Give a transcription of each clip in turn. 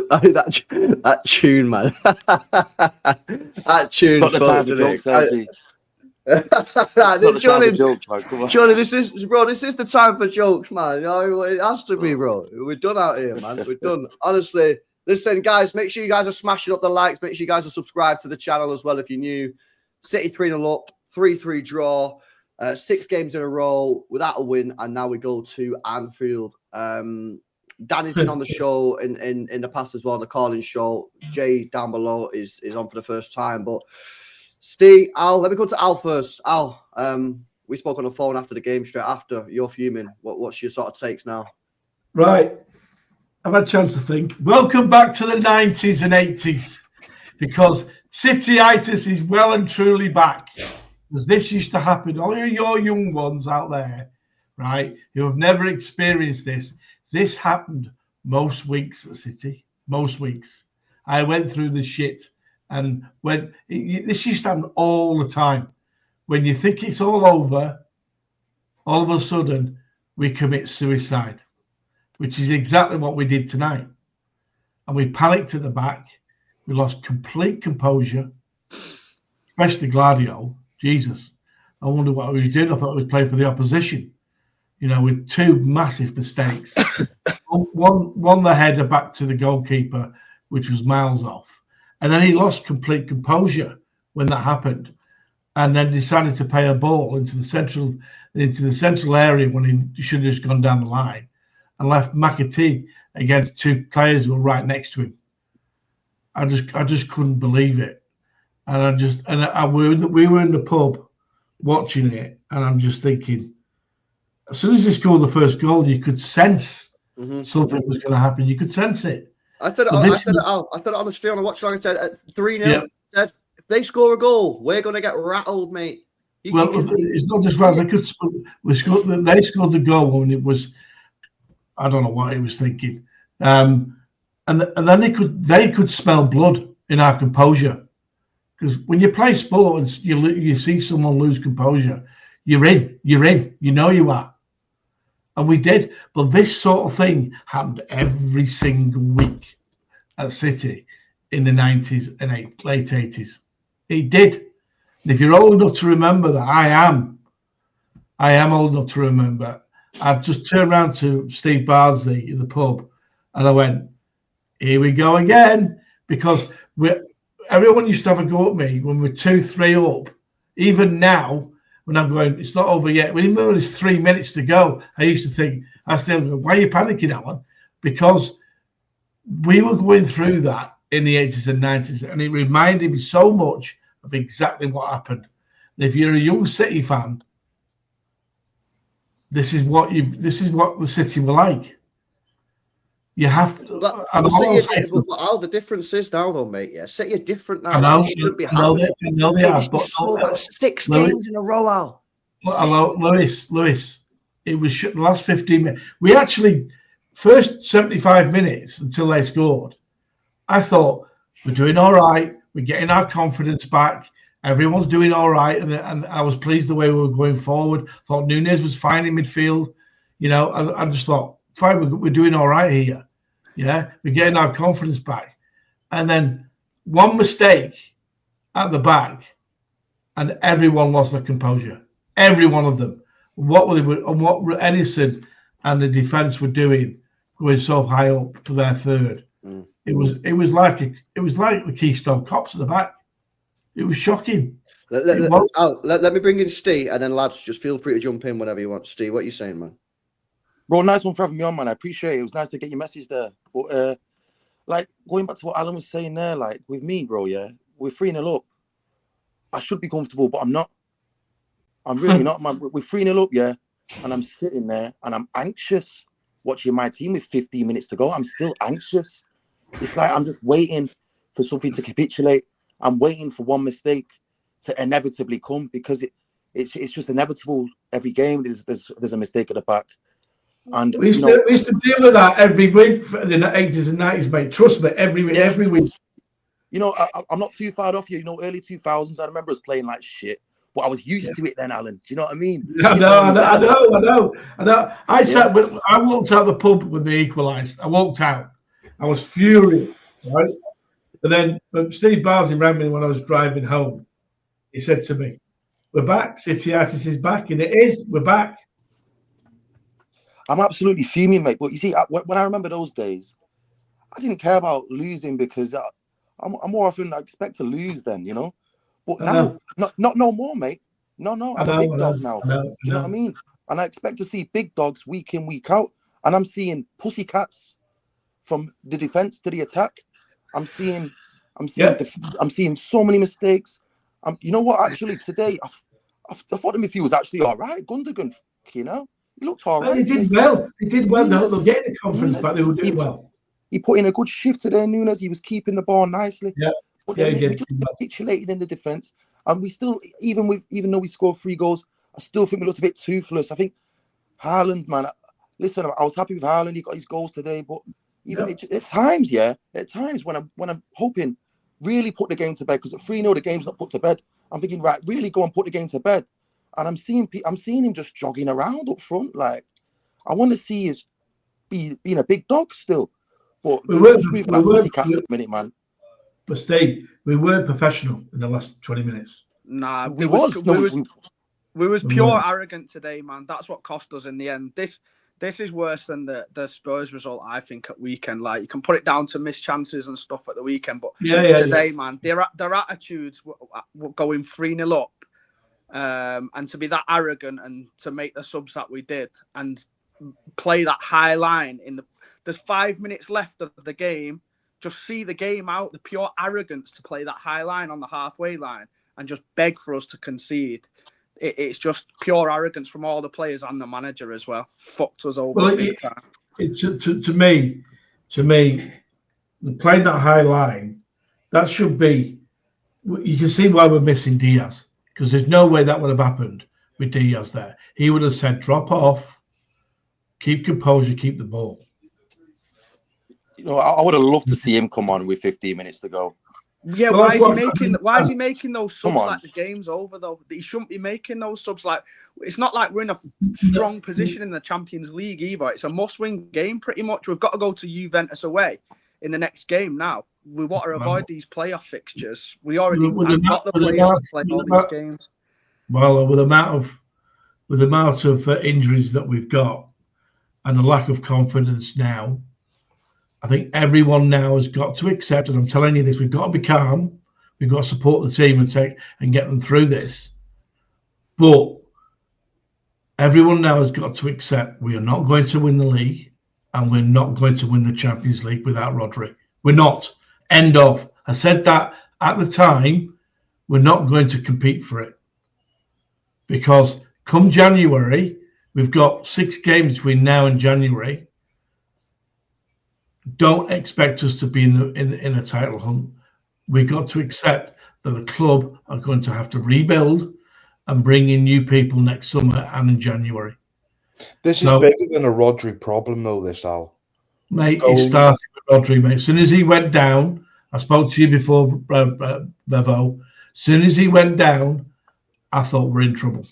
that tune, man. That tune's fun today. Johnny, this is the time for jokes, man. You know, it has to be, bro. We're done out here, man. We're done. Honestly, listen, guys, make sure you guys are smashing up the likes. Make sure you guys are subscribed to the channel as well if you're new. City 3-0 up, 3-3 draw, 6 games in a row without a win, and now we go to Anfield. Danny's been on the show in the past as well, the calling show. Jay down below is on for the first time. But Steve, Al, let me go to Al first. Al, we spoke on the phone after the game, straight after. You're fuming. What's your sort of takes now? Right. I've had a chance to think. Welcome back to the 90s and 80s, because City-itis is well and truly back. Because this used to happen. All your young ones out there, right, who have never experienced this happened most weeks at City. Most weeks. I went through the shit. And this used to happen all the time. When you think it's all over, all of a sudden, we commit suicide, which is exactly what we did tonight. And we panicked at the back. We lost complete composure, especially Gladio. Jesus. I wonder what he was doing. I thought he was playing for the opposition, you know, with 2 massive mistakes. one the header back to the goalkeeper, which was miles off. And then he lost complete composure when that happened, and then decided to play a ball into the central area when he should have just gone down the line, and left McAtee against 2 players who were right next to him. I just couldn't believe it, and we were in the pub watching it, and I'm just thinking, as soon as he scored the first goal, you could sense something was going to happen. You could sense it. I said it on the stream on the watch. I said at 3-0. Yeah. Said if they score a goal, we're going to get rattled, mate. It's not just that they scored the goal when it was, I don't know what he was thinking, and then they could smell blood in our composure, because when you play sport and you see someone lose composure, you're in, you know you are. And we did. But this sort of thing happened every single week at City in the 90s and late 80s. It did. And if you're old enough to remember that, I am old enough to remember. I've just turned around to Steve Bardsley in the pub and I went, here we go again. Because everyone used to have a go at me when we're 2-3 up. Even now, when I'm going, it's not over yet. When there's 3 minutes to go, I used to think, I still go, why are you panicking, Alan? Because we were going through that in the 80s and 90s, and it reminded me so much of exactly what happened. And if you're a young City fan, this is what the City were like. You have to. The difference is now, though, mate. Yeah, City are different now. I know they are. But 6 games in a row, Al. Hello, Lewis. It was the last 15 minutes. We actually, first 75 minutes until they scored, I thought we're doing all right. We're getting our confidence back. Everyone's doing all right, and I was pleased the way we were going forward. Thought Nunez was fine in midfield. You know, I just thought, fine, we're doing all right here. Yeah, we're getting our confidence back. And then one mistake at the back, and everyone lost their composure. Every one of them. What Edison and the defense were doing, going so high up for their third. It was like the Keystone Cops at the back. It was shocking. Let me bring in Steve, and then lads, just feel free to jump in whenever you want. Steve, what are you saying, man? Bro, nice one for having me on, man. I appreciate it. It was nice to get your message there. But like going back to what Alan was saying there, like with me, bro, yeah, we're 3-0 up. I should be comfortable, but I'm not. I'm really not, man. We're 3-0 up, yeah, and I'm sitting there and I'm anxious watching my team with 15 minutes to go. I'm still anxious. It's like I'm just waiting for something to capitulate. I'm waiting for one mistake to inevitably come, because it's just inevitable. Every game there's a mistake at the back. And we used to deal with that every week in the 80s and 90s, mate. Trust me, every week. You know, I'm not too far off you. You know, early 2000s, I remember us playing like shit, but I was used to it then, Alan. Do you know what I mean? I know. I walked out the pub when they equalised. I walked out, I was furious, right? And then Steve Barsley rang me when I was driving home. He said to me, "We're back. City Artist is back," and it is. We're back. I'm absolutely fuming, mate. But you see, when I remember those days, I didn't care about losing because I'm more often I expect to lose then, you know. But now, not no more, mate. No, I'm a big dog now. Do you know what I mean? And I expect to see big dogs week in, week out. And I'm seeing pussycats from the defense to the attack. I'm seeing so many mistakes. You know what? Actually, today I thought him if he was actually all right. Gundogan, you know, he looked all right. He did well. He did well. They're getting the confidence back. They were doing well. He put in a good shift today, Nunes. He was keeping the ball nicely. Yeah. But then we just capitulated in the defense. And we still, even though we scored 3 goals, I still think we looked a bit toothless. I think Haaland, man, listen, I was happy with Haaland. He got his goals today. But even at times when I'm hoping, really put the game to bed, because at 3-0 the game's not put to bed. I'm thinking, right, really go and put the game to bed. And I'm seeing him just jogging around up front. Like, I want to see his being a big dog still. But we weren't pussycats at the minute, man. But Steve, we weren't professional in the last 20 minutes. Nah, we was pure arrogant today, man. That's what cost us in the end. This is worse than the Spurs result, I think, at weekend. Like, you can put it down to missed chances and stuff at the weekend, but today, man, their attitudes were going 3-0 up, and to be that arrogant and to make the subs that we did and play that high line there's 5 minutes left of the game. Just see the game out, the pure arrogance to play that high line on the halfway line and just beg for us to concede. It's just pure arrogance from all the players and the manager as well. Fucked us over big time. To me, playing that high line, that should be. You can see why we're missing Diaz, because there's no way that would have happened with Diaz there. He would have said, "Drop off, keep composure, keep the ball." You know, I would have loved to see him come on with 15 minutes to go. Yeah, why is he making those subs like the game's over though? He shouldn't be making those subs. Like, it's not like we're in a strong position in the Champions League either. It's a must-win game pretty much. We've got to go to Juventus away in the next game now. We want to avoid these playoff fixtures. We already have got the players to play all these games. Well, with the amount of injuries that we've got and the lack of confidence now, I think everyone now has got to accept, and I'm telling you this, we've got to be calm. We've got to support the team and get them through this. But everyone now has got to accept we are not going to win the league, and we're not going to win the Champions League without Rodri. We're not. End of. I said that at the time. We're not going to compete for it. Because come January, we've got 6 games between now and January. Don't expect us to be in a title hunt. We've got to accept that the club are going to have to rebuild and bring in new people next summer and in January. This is bigger than a Rodri problem, though, this, Al. Mate, it started with Rodri, mate. As soon as he went down, I spoke to you before, Bevo. As soon as he went down, I thought we're in trouble.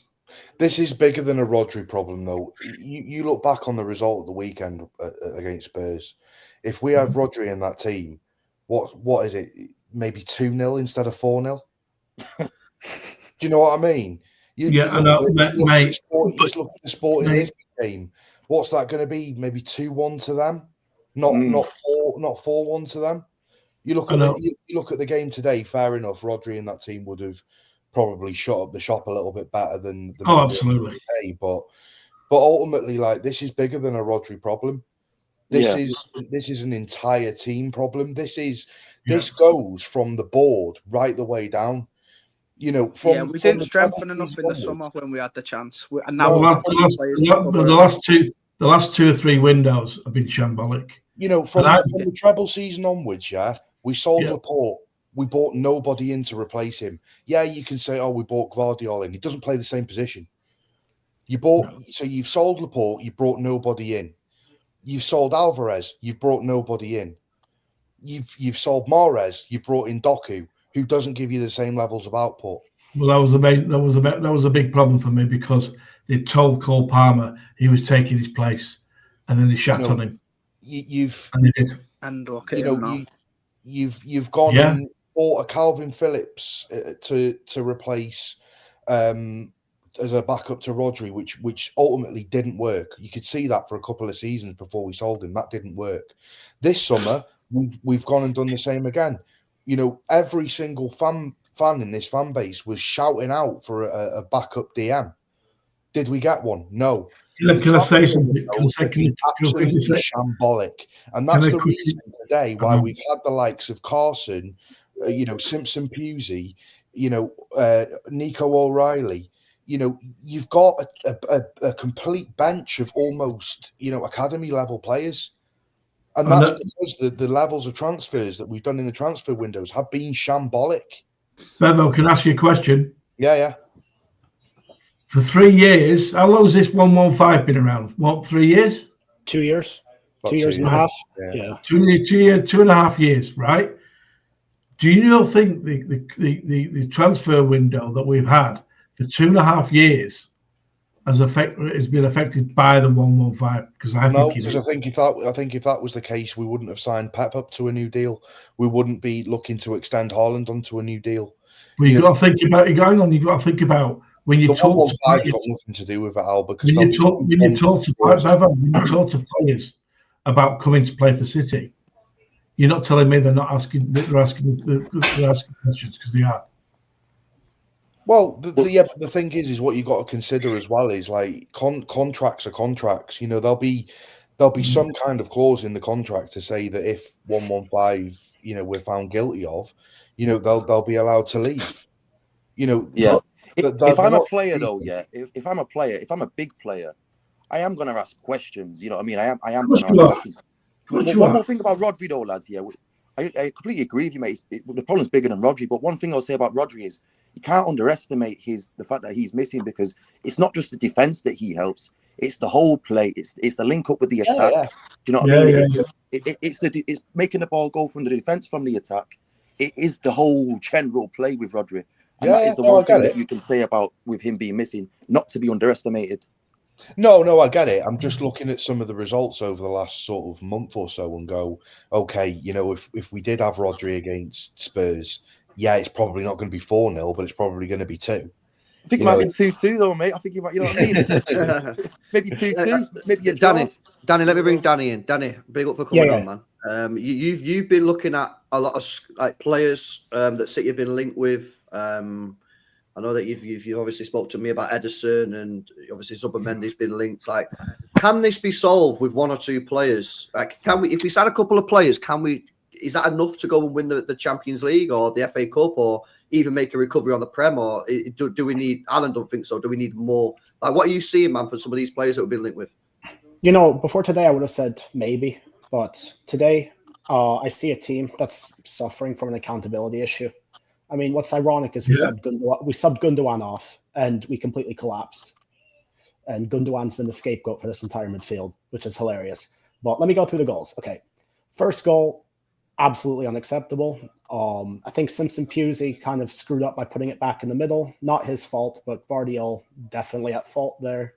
This is bigger than a Rodri problem, though. You look back on the result of the weekend against Spurs. If we have Rodri in that team, what is it? Maybe 2-0 instead of 4-0? Do you know what I mean? I know, mate. Just look at the Sporting Lisbon game. What's that going to be? Maybe 2-1 to them, not 4-1 to them. You look at the game today. Fair enough. Rodri and that team would have probably shot up the shop a little bit better than absolutely. Today, but ultimately, like, this is bigger than a Rodri problem. This is an entire team problem. This goes from the board right the way down. You know, we didn't strengthen enough in the summer when we had the chance, and now the last 2 or 3 windows have been shambolic. You know, from the treble season onwards, we sold Laporte. We bought nobody in to replace him. Yeah, you can say, "Oh, we bought Guardiola in." He doesn't play the same position. So you've sold Laporte. You brought nobody in. You've sold Alvarez. You've brought nobody in. You've sold Mahrez. You've brought in Doku, who doesn't give you the same levels of output. Well, that was a big problem for me, because they told Cole Palmer he was taking his place, and then they shat on him. And they did. And look at you him know, now. you've gone and bought a Calvin Phillips to replace as a backup to Rodri, which ultimately didn't work. You could see that for a couple of seasons before we sold him. That didn't work. This summer, we've gone and done the same again. You know, every single fan in this fan base was shouting out for a backup DM. Did we get one? No. Can I say something? Absolutely shambolic, and that's the reason today why we've had the likes of Carson, Simpson Pusey, Nico O'Reilly. You've got a complete bench of almost academy level players, and that's because the levels of transfers that we've done in the transfer windows have been shambolic. Bevo, can I ask you a question? Yeah. For 3 years, how long has this 115 been around? What, 3 years? 2 years. 2 years and a half. Yeah. 2.5 years, right? Do you not think the transfer window that we've had for 2.5 years has been affected by the 115? Because I think if that was the case, we wouldn't have signed Pep up to a new deal. We wouldn't be looking to extend Haaland onto a new deal. But you've got to think about You've got to think about when you talk. Got nothing to do with it, Al. Because when you talk to players about coming to play for City, you're not telling me they're not asking. They're asking questions, because they are. Well, the thing is what you got to consider as well is like contracts are contracts. There'll be some kind of clause in the contract to say that if 115, we're found guilty of, they'll be allowed to leave. If I'm a player, though, if I'm a player, if I'm a big player, I am going to ask questions. You know what I mean? I am going to ask questions. One more thing about Rodri, though, lads. Yeah, I completely agree with you, mate. The problem's bigger than Rodri. But one thing I'll say about Rodri is you can't underestimate the fact that he's missing, because it's not just the defense that he helps; it's the whole play. It's the link up with the attack. Do you know what I mean? It's making the ball go from the defense from the attack. It is the whole general play with Rodri. And that is the one thing that you can say about with him being missing, not to be underestimated. No, I get it. I'm just looking at some of the results over the last sort of month or so and go, okay, if we did have Rodri against Spurs, it's probably not going to be 4-0, but it's probably going to be 2. I think it might be 2-2 though, mate. I think you might, you know what I mean? Maybe 2-2, maybe a draw. Danny, let me bring Danny in. Danny, big up for coming on, man. You've been looking at a lot of players that City have been linked with. I know that you've obviously spoke to me about Ederson, and obviously Zubimendi's been linked. Like, can this be solved with 1 or 2 players? Like, can we, if we sign a couple of players, is that enough to go and win the Champions League or the FA Cup, or even make a recovery on the Prem? Or do we need? Alan don't think so. Do we need more? Like, what are you seeing, man, for some of these players that we've been linked with? Before today, I would have said maybe, but today, I see a team that's suffering from an accountability issue. I mean, what's ironic is we subbed Gundogan off and we completely collapsed. And Gundogan's been the scapegoat for this entire midfield, which is hilarious. But let me go through the goals. Okay. First goal, absolutely unacceptable. I think Simpson Pusey kind of screwed up by putting it back in the middle. Not his fault, but Gvardiol definitely at fault there.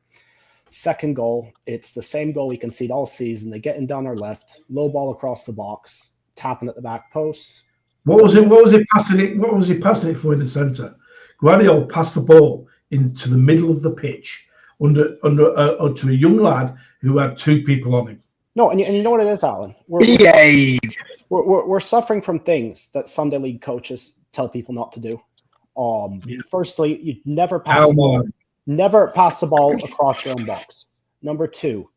Second goal, it's the same goal we concede all season. They get in down our left, low ball across the box, tapping at the back post. What was he passing it for in the centre? Gvardiol passed the ball into the middle of the pitch under to a young lad who had 2 people on him. No, and you know what it is, Alan? We're suffering from things that Sunday League coaches tell people not to do. Firstly, you never pass the ball across your own box. Number 2,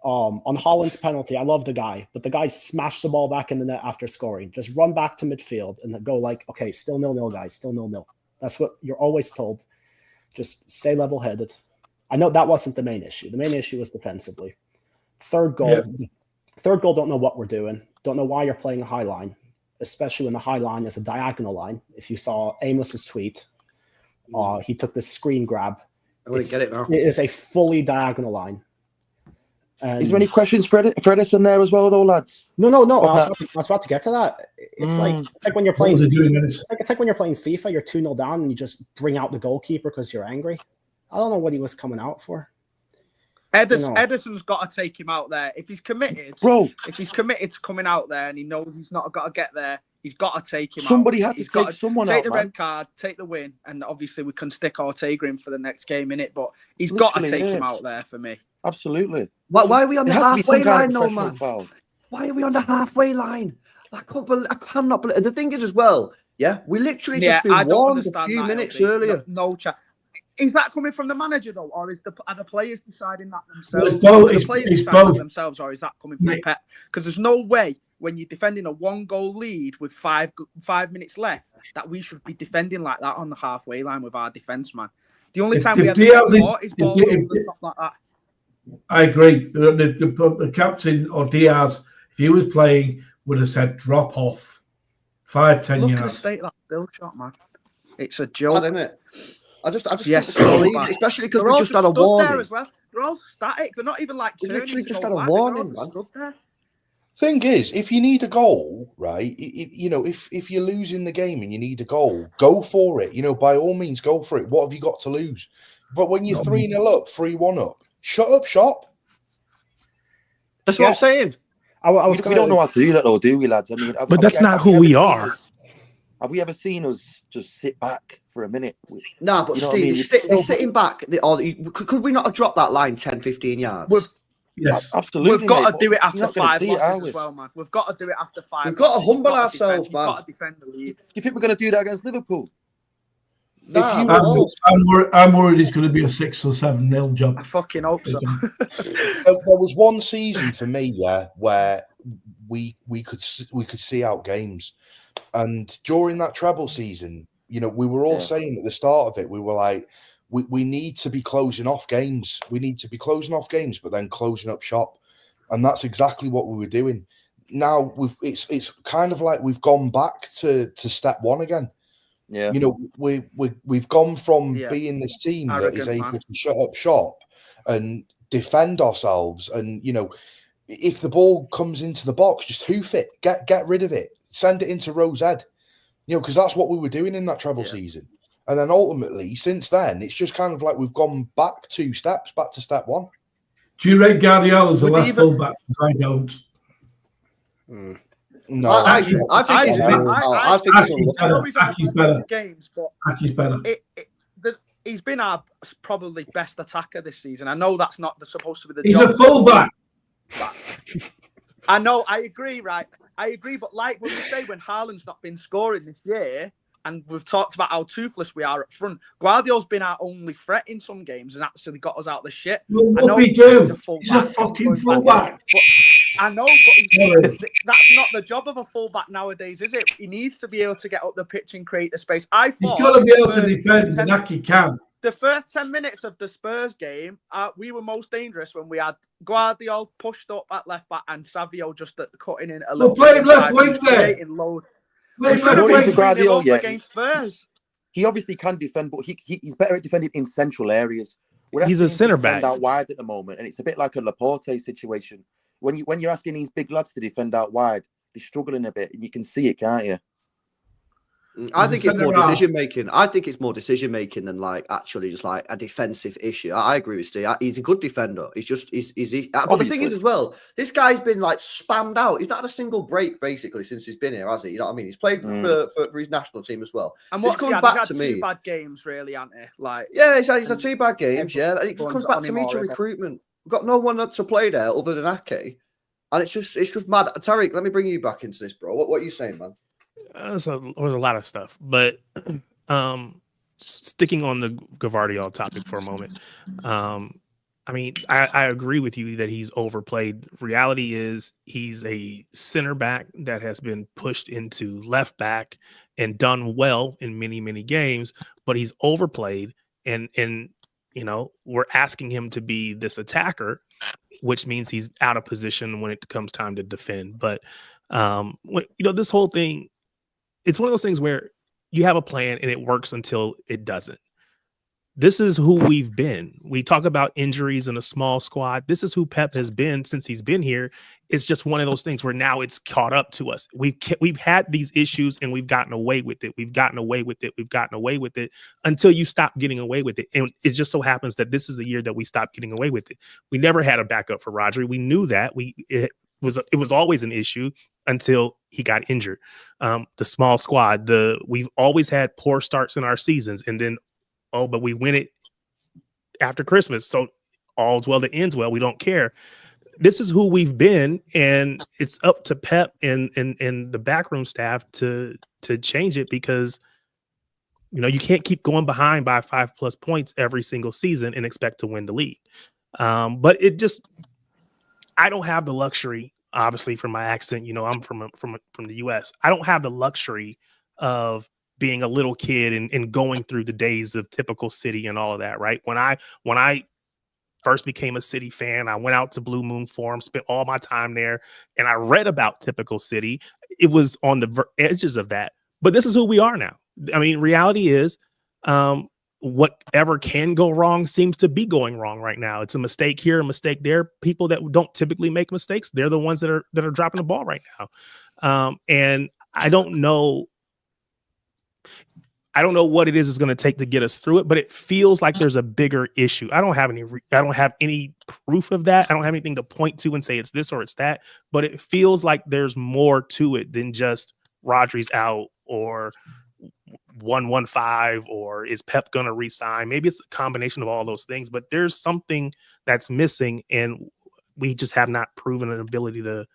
on Haaland's penalty, I love the guy, but the guy smashed the ball back in the net after scoring. Just run back to midfield and go like, okay, still 0-0, guys, still 0-0. That's what you're always told. Just stay level-headed. I know that wasn't the main issue. The main issue was defensively. Third goal, don't know what we're doing. Don't know why you're playing a high line, especially when the high line is a diagonal line. If you saw Amos's tweet, he took this screen grab. I wouldn't get it now. It is a fully diagonal line. Is there any questions for Ederson there as well, though, lads? No. I was about to get to that. It's like when you're playing. It's like when you're playing FIFA. You're 2-0 down, and you just bring out the goalkeeper because you're angry. I don't know what he was coming out for. Ederson's got to take him out there. If he's committed, bro. If he's committed to coming out there and he knows he's not got to get there, he's got to take him Somebody out. had to take someone take out, the man. red card, take the win, and obviously we can stick Ortega in for the next game in it. But he's got to take him out there for me. Absolutely. Why are we on the halfway line, though, man? Foul. Why are we on the halfway line? I cannot believe. The thing is, as well, yeah, we literally just been warned a few minutes earlier. No chat. Is that coming from the manager though, or are the players deciding that themselves? It's both. The players it's deciding both. that themselves, or is that coming from Pep? Because there's no way when you're defending a 1-goal lead with 5 minutes left that we should be defending like that on the halfway line with our defence, man. The only time we ever fought is balls over the top like that. I agree. The captain or Diaz, if he was playing, would have said drop off 5-10 Look yards. at the state of that still shot, man. It's a joke, isn't it? I just yes, especially because we just had a warning. There as well. They're all static. They're not even like we literally just had a back. warning, man. Thing is, if you need a goal, right? If you're losing the game and you need a goal, go for it. By all means, go for it. What have you got to lose? But when you're 3-0 up, 3-1 up, shut up shop. That's what I'm saying. We don't know how to do that, though, do we, lads? I mean, but that's not who we are. Have we ever seen us just sit back for a minute? Nah, but Steve, they're sitting back. Could we not have dropped that line 10, 15 yards? Yes, absolutely. We've got to do it after 5 losses as well, man. We've got to do it after 5. We've got to humble ourselves, man. You've got to defend the lead. Do you think we're going to do that against Liverpool? I'm worried it's going to be a 6 or 7-0 job. I fucking hope so. There was one season for me, where we could see out games, and during that treble season, we were all saying at the start of it, we were like, we need to be closing off games. We need to be closing off games, but then closing up shop, and that's exactly what we were doing. Now it's kind of like we've gone back to step one again. Yeah, we've gone from being this team that is able to shut up shop and defend ourselves, and if the ball comes into the box, just hoof it, get rid of it, send it into Rose Ed, because that's what we were doing in that treble season. And then ultimately, since then, it's just kind of like we've gone back 2 steps, back to step one. Do you rate Guardiola as a left fullback? I don't. No, I think he's been. I think he's better. Games, but Aki's better. He's been our probably best attacker this season. I know that's not supposed to be the He's job. He's a fullback. I know. I agree, right? I agree. But like when we say, when Haaland's not been scoring this year, and we've talked about how toothless we are up front, Guardiola's been our only threat in some games and actually got us out of the shit. Well, I know he's a fucking fullback. I know, but that's not the job of a fullback nowadays, is it? He needs to be able to get up the pitch and create the space. He's got to be able to defend, and Aki can. The first 10 minutes of the Spurs game, we were most dangerous when we had Guardiola pushed up at left back and Savio just cutting in a little bit. Play left wing there. Against Spurs. He obviously can defend, but he's better at defending in central areas. He's a center back out wide at the moment, and it's a bit like a Laporte situation. When you're asking these big lads to defend out wide, they're struggling a bit, and you can see it, can't you? I think it's more decision making. I think it's more decision making than actually just a defensive issue. I agree with Steve. He's a good defender. He's just but the thing is as well, this guy's been spammed out. He's not had a single break basically since he's been here, has he? You know what I mean? He's played for his national team as well. And what's coming back to me? 2 bad games, really, hasn't he? He's had 2 bad games. Yeah, and it just comes back to me to recruitment. We've got no one to play there other than Ake, and it's just mad. Tariq, let me bring you back into this, bro. What are you saying, man? So there's a lot of stuff, but sticking on the Gvardiol topic for a moment. I mean, I agree with you that he's overplayed. Reality is he's a center back that has been pushed into left back and done well in many, many games, but he's overplayed. And we're asking him to be this attacker, which means he's out of position when it comes time to defend. But, this whole thing, it's one of those things where you have a plan and it works until it doesn't. this is who we've been. We talk about injuries in a small squad. This is who Pep has been since he's been here. It's just one of those things where now it's caught up to us. We've had these issues and we've gotten away with it. We've gotten away with it. We've gotten away with it until you stop getting away with it. And it just so happens that this is the year that we stopped getting away with it. We never had a backup for Rodri. We knew that. It was always an issue until he got injured. The small squad, we've always had poor starts in our seasons, and then but we win it after Christmas. So all's well that ends well. We don't care. This is who we've been, and it's up to Pep and the backroom staff to change it, because you can't keep going behind by 5+ points every single season and expect to win the league. But I don't have the luxury, obviously, from my accent. I'm from the US. I don't have the luxury of being a little kid and going through the days of typical City and all of that, right? When I first became a City fan, I went out to Blue Moon Forum, spent all my time there, and I read about typical City. It was on the edges of that. But this is who we are now. I mean, reality is whatever can go wrong seems to be going wrong right now. It's a mistake here, a mistake there. People that don't typically make mistakes, they're the ones that are dropping the ball right now. And I don't know what it is going to take to get us through it, but it feels like there's a bigger issue. I don't have any proof of that. I don't have anything to point to and say it's this or it's that, but it feels like there's more to it than just Rodri's out or 115 or is Pep going to resign? Maybe it's a combination of all those things, but there's something that's missing, and we just have not proven an ability to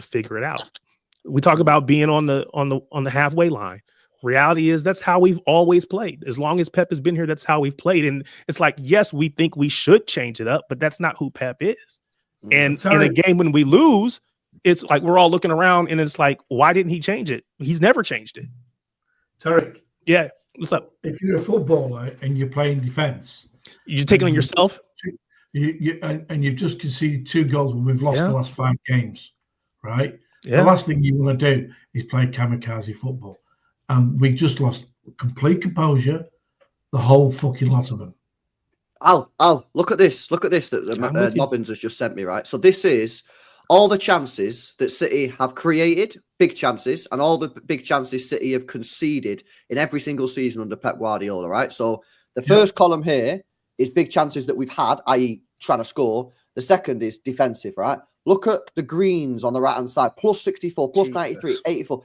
figure it out. We talk about being on the halfway line. Reality is that's how we've always played. As long as Pep has been here, that's how we've played. And it's like, yes, we think we should change it up, but that's not who Pep is. And in a game when we lose, it's like we're all looking around and it's like, why didn't he change it? He's never changed it. Tarek. Yeah. What's up? If you're a footballer and you're playing defense, you're taking on yourself. And you've just conceded 2 goals when we've lost the last 5 games, right? Yeah. The last thing you want to do is play kamikaze football. And we just lost complete composure, the whole fucking lot of them. Al, look at this. Look at this that Nobbins has just sent me, right? So this is all the chances that City have created, big chances, and all the big chances City have conceded in every single season under Pep Guardiola, right? So the first column here is big chances that we've had, i.e. trying to score. The second is defensive, right? Look at the greens on the right-hand side, plus 64, plus 93, 84.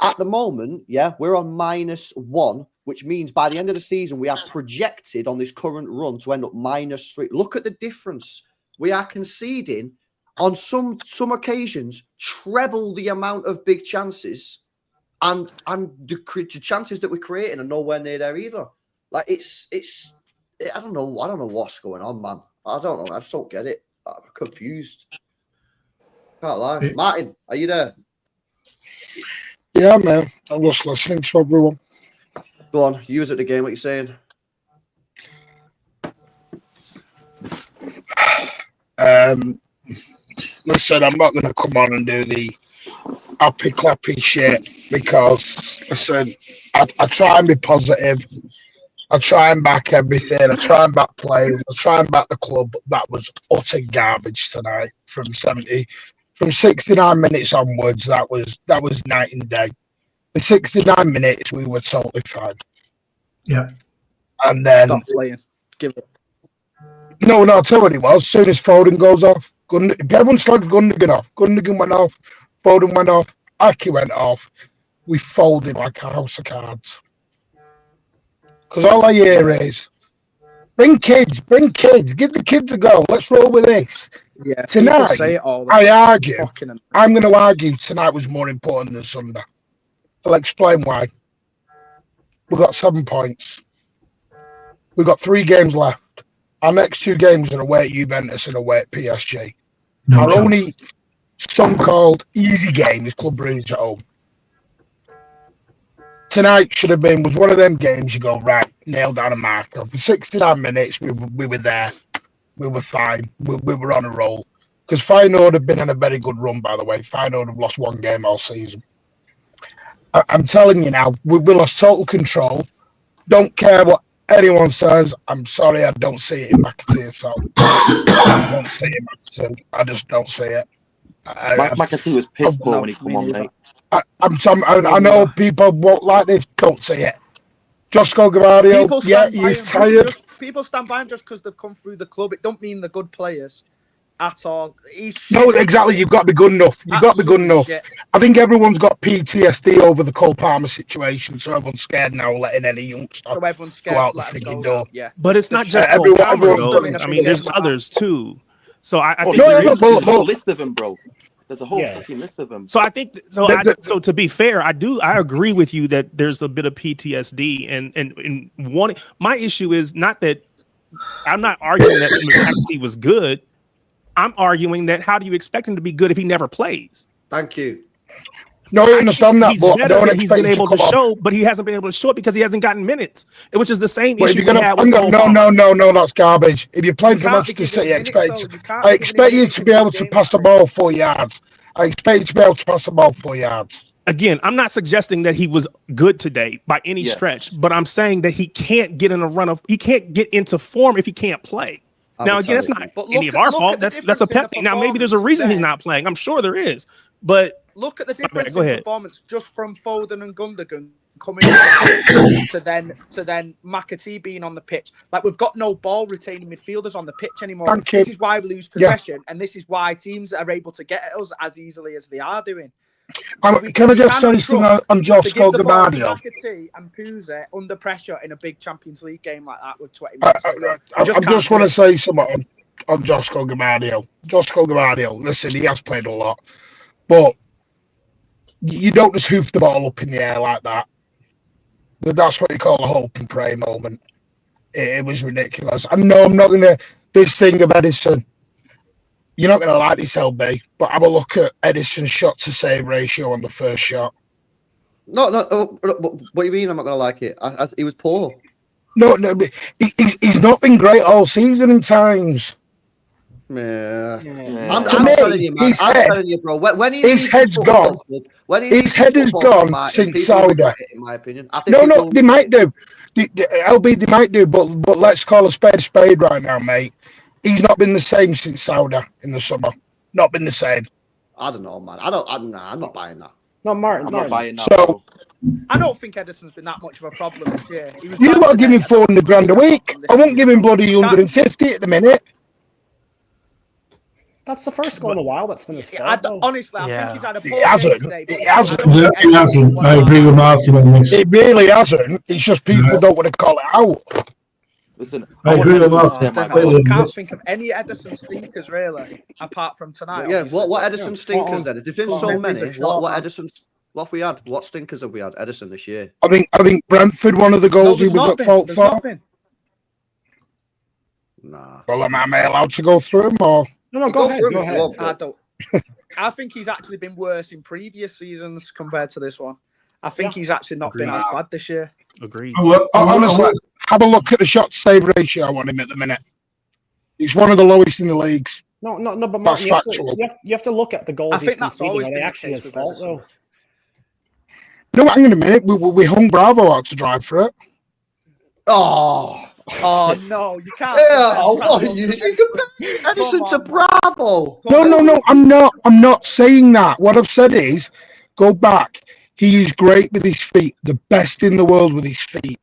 At the moment, we're on -1, which means by the end of the season, we are projected on this current run to end up -3. Look at the difference. We are conceding on some occasions treble the amount of big chances, and the chances that we're creating are nowhere near there either. Like it's I don't know what's going on, man. I don't know. I just don't get it. I'm confused. Can't lie. Martin, are you there? Yeah, man. I'm just listening to everyone. Go on. You was at the game. What you saying? Listen, I'm not going to come on and do the happy clappy shit because, listen, I try and be positive. I try and back everything. I try and back players. I try and back the club. But that was utter garbage tonight from 69 minutes onwards. That was night and day. The 69 minutes, we were totally fine. Yeah. And then stop playing. Give it. No, I'll tell you what it was. As soon as Foden goes off, everyone slugged Gundogan off. Gundogan went off. Foden went off. Aki went off. We folded like a house of cards. Because all I hear is, bring kids, give the kids a go. Let's roll with this. Yeah, tonight, I'm going to argue tonight was more important than Sunday. I'll explain why. We've got 7 points. We've got 3 games left. Our next 2 games are away at Juventus and away at PSG. Our only so-called easy game is Club Brugge at home. Tonight was one of them games you go, right, nail down a marker. For 69 minutes, we were there. We were fine. We were on a roll. Because Feyenoord have been on a very good run, by the way. Feyenoord have lost 1 game all season. I'm telling you now, we lost total control. don't care what anyone says. I'm sorry, I don't see it in McAtee. So I don't see it in McAtee. I just don't see it. McAtee was pissed poor when he come on, mate. I know people won't like this. Don't see it. Josko Gavardio, he's tired. People stand by him just because they've come through the club. It don't mean they're good players at all. No, exactly. You've got to be good enough. You've got to be good enough. Shit. I think everyone's got PTSD over the Cole Palmer situation, so everyone's scared now letting any youngster go out the freaking door. Yeah, but it's not just Cole Palmer, though. I mean, there's others too. So I think there's a whole list of them, bro. There's a whole fucking list of them. So I think so to be fair, I agree with you that there's a bit of PTSD and one. My issue is not that I'm not arguing that McAtee was good. I'm arguing that how do you expect him to be good if he never plays? Thank you. No, I understand that, but I don't he's been able to show, but he hasn't been able to show it because he hasn't gotten minutes, which is the same issue we had with Cole Palmer. No, that's garbage. If you're playing for Manchester City, I expect you to be able to pass the ball 4 yards. I expect you to be able to pass the ball 4 yards. Again, I'm not suggesting that he was good today by any stretch, but I'm saying that he can't get in a run of, he can't get into form if he can't play. Now, again, that's not any of our fault. That's a pet thing. Now, maybe there's a reason he's not playing. I'm sure there is, but look at the difference in performance just from Foden and Gundogan coming to then McAtee being on the pitch. Like, we've got no ball retaining midfielders on the pitch anymore. This is why we lose possession, and this is why teams are able to get at us as easily as they are doing. Can I just say something on Josko Gavardio? McAtee and Puza under pressure in a big Champions League game like that with 20 minutes. I just want to say something on Josko Gavardio. Josko Gavardio, listen, he has played a lot, but you don't just hoof the ball up in the air like that. That's what you call a hope and pray moment. It was ridiculous. I know I'm not going to, this thing of Edison, you're not going to like this, LB, but have a look at Edison's shot to save ratio on the first shot. No, what do you mean I'm not going to like it? He was poor. No, he's not been great all season in times. Yeah. I'm telling you, man. I'm telling you, bro. When his head's gone. His head is gone since Sauda. In my opinion. No, they might do. LB, they might do, but let's call a spade right now, mate. He's not been the same since Sauda in the summer. Not been the same. I don't know, man. I'm not buying that. No, Martin. I'm not buying that. So, I don't think Edison's been that much of a problem this year. You got to give him 400 grand a week. I won't give him bloody 150 at the minute. That's the first goal in a while that's been his fault. Honestly, I think he's had a poor game today. It hasn't. It hasn't. I agree with Martin on this. It really hasn't. It's just people don't want to call it out. Listen, I agree with Martin. I can't think of any Edison stinkers really, apart from tonight. Yeah, what Edison stinkers then? There's been so many. What Edison? What have we had? What stinkers have we had? Edison this year. I think Brentford, one of the goals he was at fault for. Nah. Well, am I allowed to go through him or? No, go ahead. I think he's actually been worse in previous seasons compared to this one. I think he's actually not been as bad this year. Agreed. Honestly, have a look at the shot save ratio on him at the minute. He's one of the lowest in the leagues. No, but that's factual. You have to look at the goals he's conceding. Are they actually his fault, though? No, hang on a minute. We hung Bravo out to drive for it. Oh no, you can't. You compare Edison to Bravo. No, I'm not saying that. What I've said is, go back. He is great with his feet, the best in the world with his feet.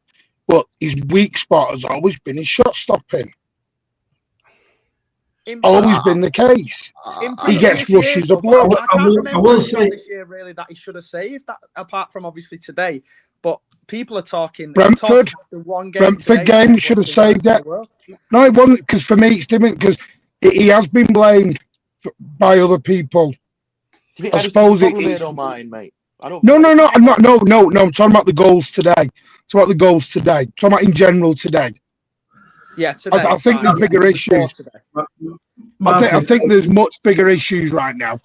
But his weak spot has always been his shot stopping. Always been the case. He gets rushes of blood. I will say this year really that he should have saved that, apart from obviously today. But people are talking. Brentford game, he should have saved it. No, it wasn't, because for me it's different, because he has been blamed by other people. I suppose it. Mate. No, I'm not. No. I'm talking about the goals today. Talking about in general today. Yeah, today. I think there's bigger issues. I think there's much bigger issues right now.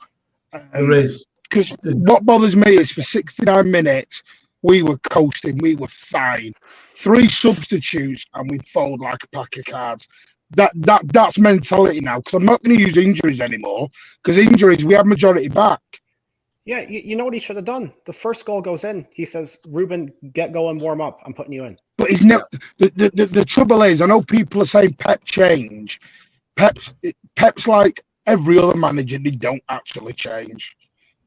There is. Because what bothers me is for 69 minutes, we were coasting, we were fine. 3 substitutes and we fold like a pack of cards. That's mentality now, because I'm not going to use injuries anymore, because injuries, we have majority back. Yeah, you know what he should have done? The first goal goes in. He says, Ruben, get going, warm up. I'm putting you in. but he's never. The trouble is, I know people are saying Pep change. Pep's like every other manager; they don't actually change.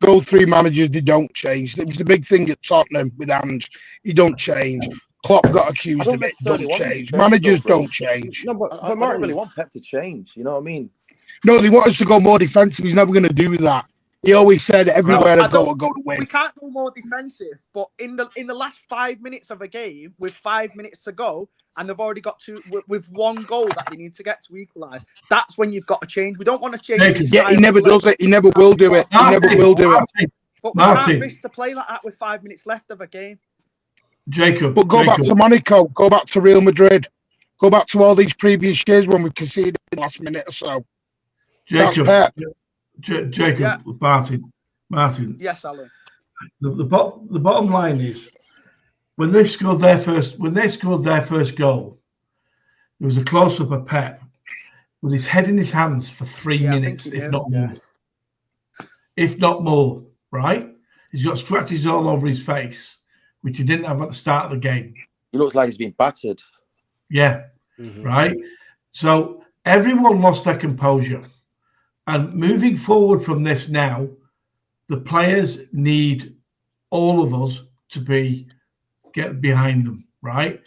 Go through managers, they don't change. It was the big thing at Tottenham with Ange. He don't change. Klopp got accused of it. Don't change. Managers don't change. No, but I don't really want Pep to change. You know what I mean? No, they want us to go more defensive. He's never going to do that. He always said everywhere I go to win. We can't go more defensive, but in the last 5 minutes of a game, with 5 minutes to go, and they've already got with one goal that they need to get to equalise, that's when you've got to change. We don't want to change. Yeah, he never does it. He never will do it. He never will do it. But we can't risk to play like that with 5 minutes left of a game. Jacob. But go back to Monaco. Go back to Real Madrid. Go back to all these previous years when we conceded in the last minute or so. Jacob. Jacob, Yeah. Martin. Yes, Alan. The bottom line is, when they scored their first goal, there was a close up of Pep with his head in his hands for 3 minutes, if not more. If not more, right? He's got scratches all over his face, which he didn't have at the start of the game. He looks like he's been battered. Yeah, right. So everyone lost their composure. And moving forward from this now, the players need all of us to get behind them, right?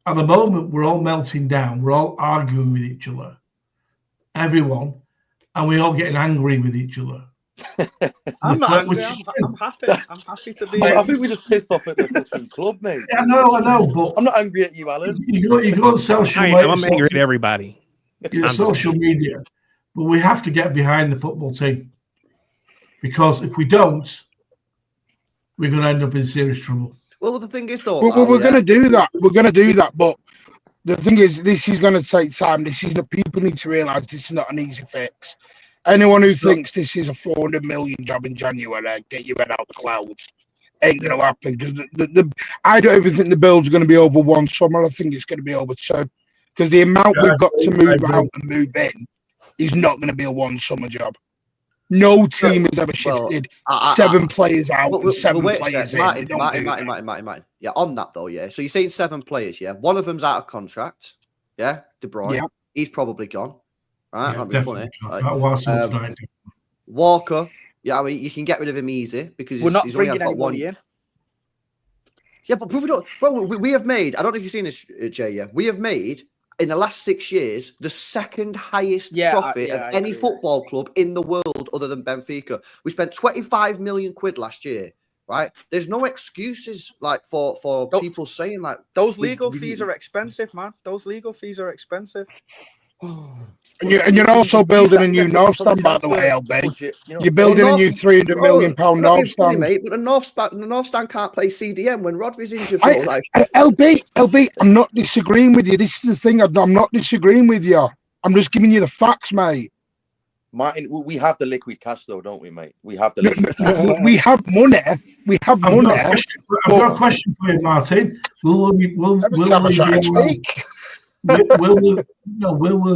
At the moment, we're all melting down. We're all arguing with each other, everyone, and we're all getting angry with each other. I'm not angry. I'm happy. I'm happy to be. I think we just pissed off at the fucking club, mate. I know, but I'm not angry at you, Alan. You go on social media. I'm angry at everybody. Social media. But we have to get behind the football team, because if we don't, we're going to end up in serious trouble. Well, the thing is, though, we're going to do that. We're going to do that. But the thing is, this is going to take time. People need to realise this is not an easy fix. Anyone who thinks this is a 400 million job in January, get your head out the clouds. Ain't going to happen, because I don't even think the build's going to be over one summer. I think it's going to be over two, because the amount we've got to move out and move in is not going to be a one summer job. No team has ever shifted 7 players out and 7 players in. Martin. Yeah, on that though, yeah. So you're saying 7 players, yeah. One of them's out of contract, yeah. De Bruyne, yeah. He's probably gone. Right, Yeah, that'd be funny. Walker, yeah. I mean, you can get rid of him easy because we're not he's bringing only got one. in. Yeah, but we don't. Bro, we have made. I don't know if you've seen this, Jay. Yeah, we have made in the last 6 years the second highest profit of any football club in the world other than Benfica. We spent 25 million quid last year. Right? There's no excuses like for people saying like those legal fees are expensive, man. Those legal fees are expensive. And you're also building a new North Stand, by the way, LB. You're building a new £300 million North Stand. Mate, but the North Stand can't play CDM when Rodri's injured. LB, I'm not disagreeing with you. This is the thing. I'm not disagreeing with you. I'm just giving you the facts, mate. Martin, we have the liquid cash, though, don't we, mate? We have the liquid cash. We have money. We have money. I've got a question for you, Martin. Will we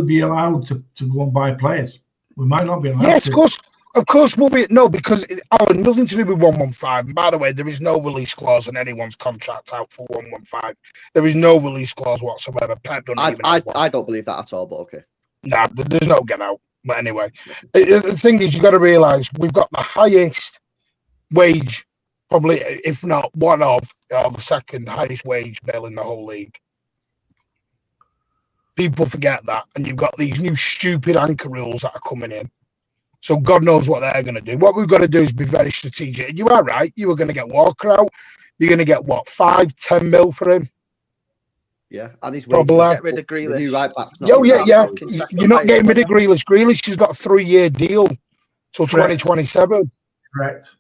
be allowed to go and buy players? We might not be allowed. Yes, of course we'll be. No, because Alan, nothing to do with 115. And by the way, there is no release clause in anyone's contract out for 115. There is no release clause whatsoever. Pep I don't believe that at all, but okay. Nah, there's no get out. But anyway, the thing is, you got to realise we've got the highest wage, probably, if not one of the second highest wage bill in the whole league. People forget that, and you've got these new stupid anchor rules that are coming in. So God knows what they're going to do. What we've got to do is be very strategic. And you are right. You were going to get Walker out. You're going to get, what, 5-10 mil for him? Yeah, and he's probably get rid of Grealish. Right back. Yeah. You're not getting rid of Grealish. Grealish has got a 3-year deal till 2027. Correct.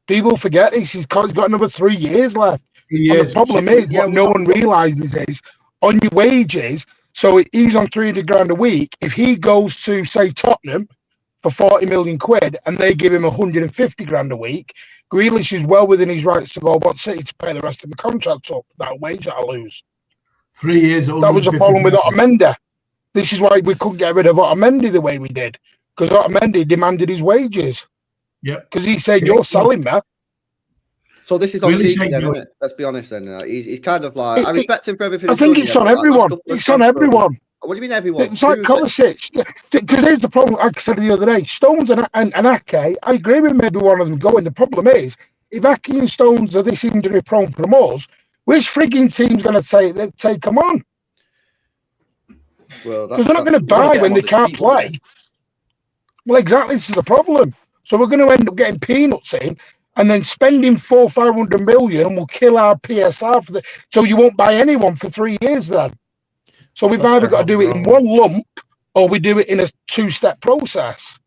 People forget this. He's got another 3 years left. And the problem is, what no one realises is, on your wages, so he's on 300 grand a week. If he goes to, say, Tottenham for 40 million quid and they give him 150 grand a week, Grealish is well within his rights to go want City to pay the rest of the contract up, that wage that I lose. 3 years. That was a problem with Otamendi. This is why we couldn't get rid of Otamendi the way we did, because Otamendi demanded his wages. Yeah. Because he said, "You're selling me." So this is on Grealish Tiki then, ain't isn't it? Let's be honest then. He's kind of like, I respect him for everything I he's think done, it's on everyone. It's on everyone. What do you mean everyone? It's like Kovacic. Because here's the problem, like I said the other day, Stones and Ake, I agree with maybe one of them going. The problem is, if Ake and Stones are this injury prone from us, which frigging team's going to take them on? Well, because they're not going to buy when they can't play. Well, exactly, this is the problem. So we're going to end up getting peanuts in and then spending 400-500 million, and we'll kill our PSR for so you won't buy anyone for 3 years then. So we've either got to do it in one lump or we do it in a two-step process.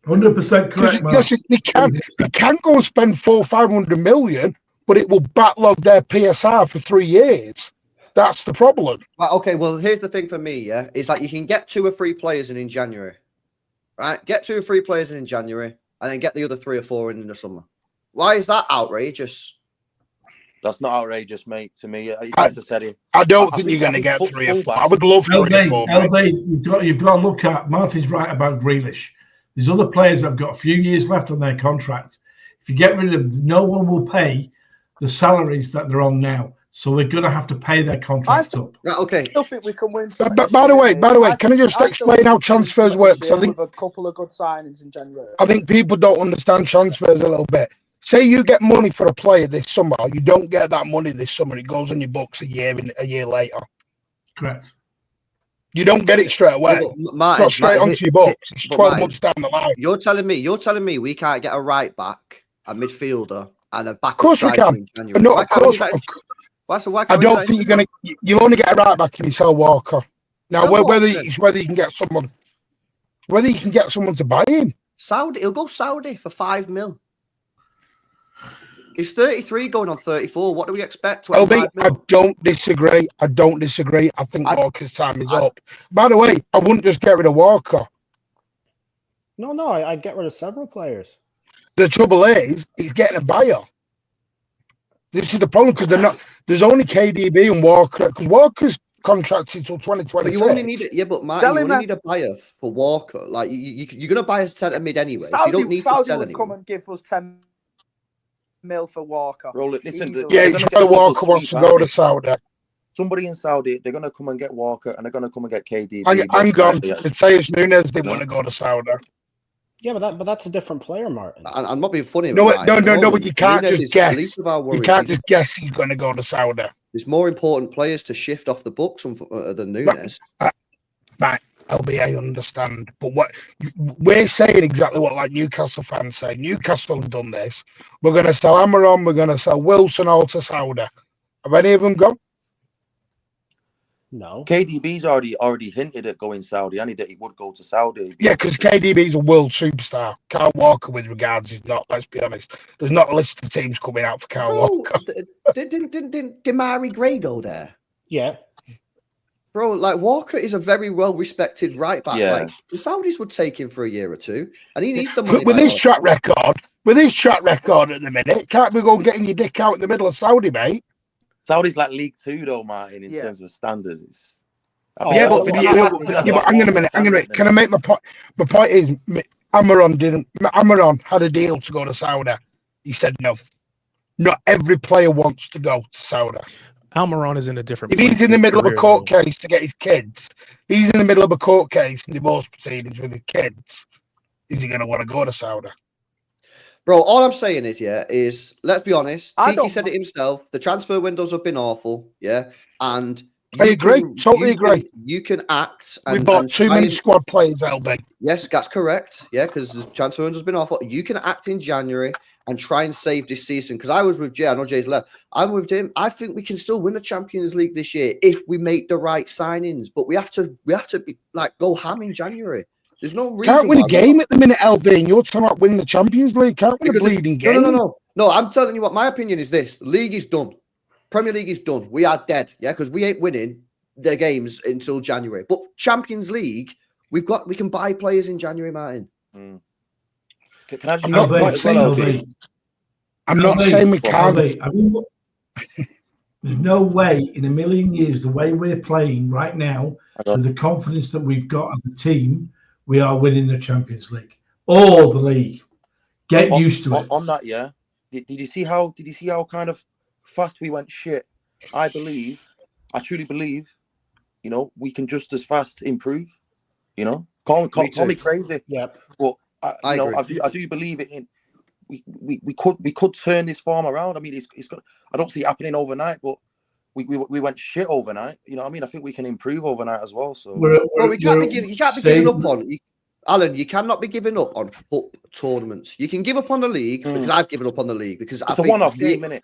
100% correct, Yes, they can go and spend 400-500 million, but it will backlog their PSR for 3 years. That's the problem. Right, okay, well, here's the thing for me, yeah, is like you can get 2 or 3 players in January, right? Get 2 or 3 players in January, and then get the other 3 or 4 in the summer. Why is that outrageous? That's not outrageous, mate. To me, as I said, I don't think you're going to get 3 or 4. I would love 3 or 4. LB, you've got to look at. Martin's right about Grealish. There's other players that have got a few years left on their contract. If you get rid of them, no one will pay the salaries that they're on now. So we're going to have to pay their contracts up. Right, okay. I still think we can win. By the way, can I just explain how transfers work? I think with a couple of good signings in January. I think people don't understand transfers a little bit. Say you get money for a player this summer, you don't get that money this summer. It goes on your books a year later. Correct. You don't get it straight away. Martin, it's not straight onto your books. It's 12 months down the line. You're telling me we can't get a right back, a midfielder, and a back. Of course we can. No, of course. I don't think you're going to. You'll only get a right back if you sell Walker. Now, whether you can get someone, to buy him. Saudi, he'll go Saudi for 5 mil. He's 33 going on 34. What do we expect? LB, I don't disagree. I think Walker's time is up. By the way, I wouldn't just get rid of Walker. No, I'd get rid of several players. The trouble is, he's getting a buyer. This is the problem because they're not. There's only KDB and Walker because Walker's contracted until 2026. But you only need it, but Martin, you only need a buyer for Walker. Like you're going to buy a centre mid anyway, so you don't need to sell anyone. Come and give us 10 mil for Walker. Roll it. Listen, it's why Walker wants to go to Saudi. Somebody in Saudi, they're going to come and get Walker, and they're going to come and get KDB. I'm gone. It says Nunes they want to go to Saudi. Yeah, but that's a different player, Martin. I'm not being funny. No, but you can't just guess. You can't just guess he's going to go to Saudi. There's more important players to shift off the books than Nunes. Right, LB, I understand. But what we're saying exactly what like Newcastle fans say. Newcastle have done this. We're going to sell Amaron. We're going to sell Wilson all to Saudi. Have any of them gone? No. KDB's already hinted at going Saudi, and that he would go to Saudi. Yeah, because KDB's a world superstar. Carl Walker, with regards, is not. Let's be honest. There's not a list of teams coming out for Carl Walker. Didn't Damari Gray go there? Yeah. Bro, like Walker is a very well-respected right back. Yeah. Like the Saudis would take him for a year or 2, and he needs the money. With his track record at the minute, can't be going getting your dick out in the middle of Saudi, mate. Saudi's like League 2 though, Martin, in terms of standards. But hang on a minute. Can I make my point? My point is, Amaron had a deal to go to Saudi. He said no. Not every player wants to go to Saudi. Almiron is in a different. If he's in the middle of a court case to get his kids, he's in the middle of a court case and divorce proceedings with his kids. Is he going to want to go to Saudi? Bro, all I'm saying is let's be honest. Tiki said it himself. The transfer windows have been awful, and I agree. Totally agree. You can act. We bought too many squad players, LB. Yes, that's correct. Yeah, because the transfer window's been awful. You can act in January and try and save this season. Because I was with Jay. I know Jay's left. I'm with him. I think we can still win the Champions League this year if we make the right signings. But we have to be like go ham in January. There's no reason. Can't win a game at the minute, LB, and you're talking about winning the Champions League. Can't win a bleeding game. No. I'm telling you what my opinion is. This league is done. Premier League is done. We are dead. Yeah, because we ain't winning the games until January. But Champions League, we can buy players in January, Martin. Can I just? I'm not saying we can't. There's no way in a million years, the way we're playing right now, with the confidence that we've got as a team, we are winning the Champions League or the league. Get used to it. On that, yeah. Did you see how kind of fast we went shit? I truly believe, we can just as fast improve. Call me crazy. Yep. But I do believe it in. We could turn this form around. I mean, it's got. I don't see it happening overnight, but we went shit overnight. You know what I mean? I think we can improve overnight as well. So you can't be giving up on. Alan, you cannot be giving up on cup tournaments. You can give up on the league because I've given up on the league because it's a one-off game, innit?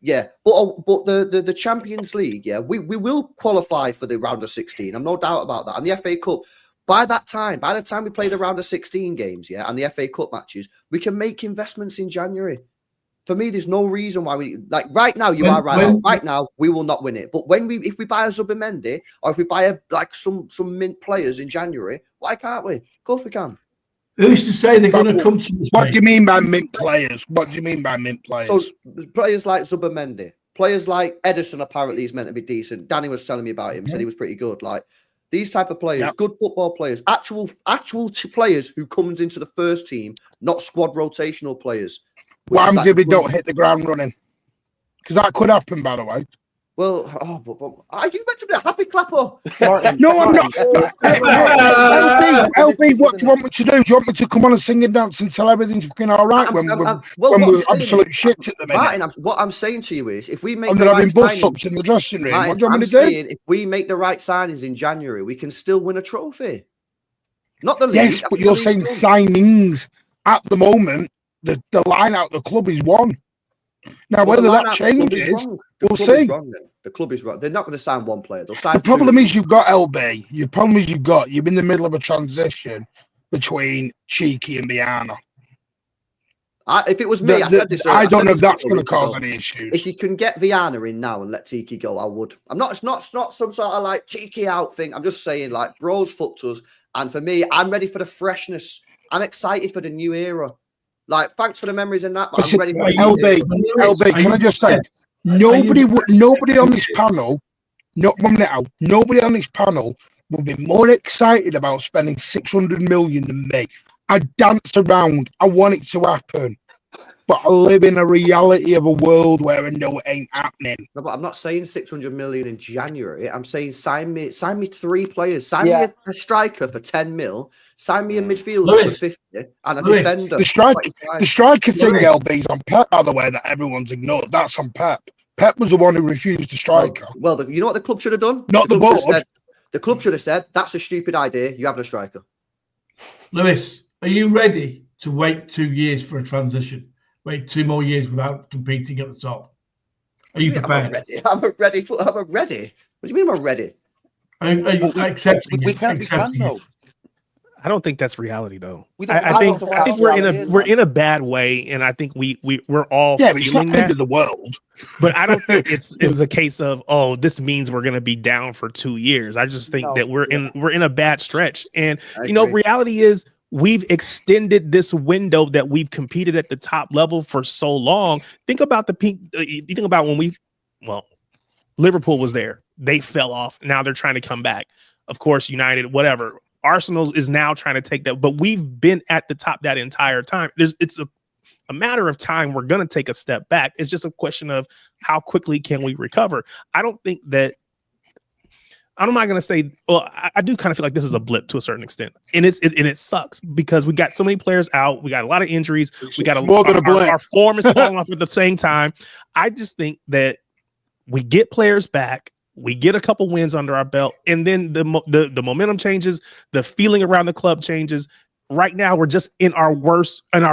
Yeah, but the Champions League, yeah, we will qualify for the round of 16. I'm no doubt about that. And the FA Cup, by the time we play the round of 16 games, yeah, and the FA Cup matches, we can make investments in January. For me, there's no reason why we right now. You are right. Right now, we will not win it. But if we buy a Zubimendi or if we buy some mint players in January, why can't we? Of course we can. Who's to say they're going to come to this? What do you mean by mint players? What do you mean by mint players? So players like Zubimendi, players like Edison. Apparently, he's meant to be decent. Danny was telling me about him. Said he was pretty good. Like these type of players, good football players, actual players who comes into the first team, not squad rotational players. What happens if we don't hit the ground running? Because that could happen, by the way. Well, but are you meant to be a happy clapper? No, I'm not. LB, what do you want me to do? Do you want me to come on and sing and dance and tell everything's fucking all right when we're absolute shit at the minute? Martin, what I'm saying to you is, if we make and the they're right having bust-ups in the dressing room, Martin, what do you want me to do? If we make the right signings in January, we can still win a trophy. Not the league. Yes, but you're saying signings. At the moment, the line out the club is one. Now, whether that changes, we'll see. The club is wrong. They're not going to sign one player. They'll sign the problem is you've got LB. Your problem is you're in the middle of a transition between Cheeky and Viana. If it was me, I said this. I don't know if that's going to cause any issues. If you can get Viana in now and let Cheeky go, I would. It's not some sort of like Cheeky out thing. I'm just saying, like, bro's fucked us. And for me, I'm ready for the freshness. I'm excited for the new era. Like, thanks for the memories and that, but I'm ready for LB, can I just say, nobody on this panel, nobody on this panel will be more excited about spending 600 million than me. I dance around. I want it to happen. But I live in a reality of a world where I know it ain't happening. No, but I'm not saying 600 million in January. I'm saying sign me 3 players. Sign me a striker for 10 mil. Sign me a midfielder for 50 and a defender. The striker thing, LB's on Pep, by the way, that everyone's ignored. That's on Pep. Pep was the one who refused the striker. Well, you know what the club should have done? Not the board. The club should have said, that's a stupid idea. You have a striker. Lewis, are you ready to wait 2 years for a transition? Wait 2 more years without competing at the top. Are you prepared? I'm ready. What do you mean I'm ready? Are you accepting it? We can though. I don't think that's reality though. I think we're in a bad way, and I think we're all feeling that. Into the world. But I don't think it's a case of this means we're going to be down for 2 years. I just think that we're in a bad stretch, and reality is. We've extended this window that we've competed at the top level for so long. Think about you think about when Liverpool was there. They fell off. Now they're trying to come back. Of course, United, whatever. Arsenal is now trying to take that. But we've been at the top that entire time. It's a matter of time. We're going to take a step back. It's just a question of how quickly can we recover. I don't think that I'm not going to say, I do kind of feel like this is a blip to a certain extent. And it sucks because we got so many players out. We got a lot of injuries. We got our form is falling off at the same time. I just think that we get players back. We get a couple wins under our belt. And then the momentum changes. The feeling around the club changes. Right now, we're just in our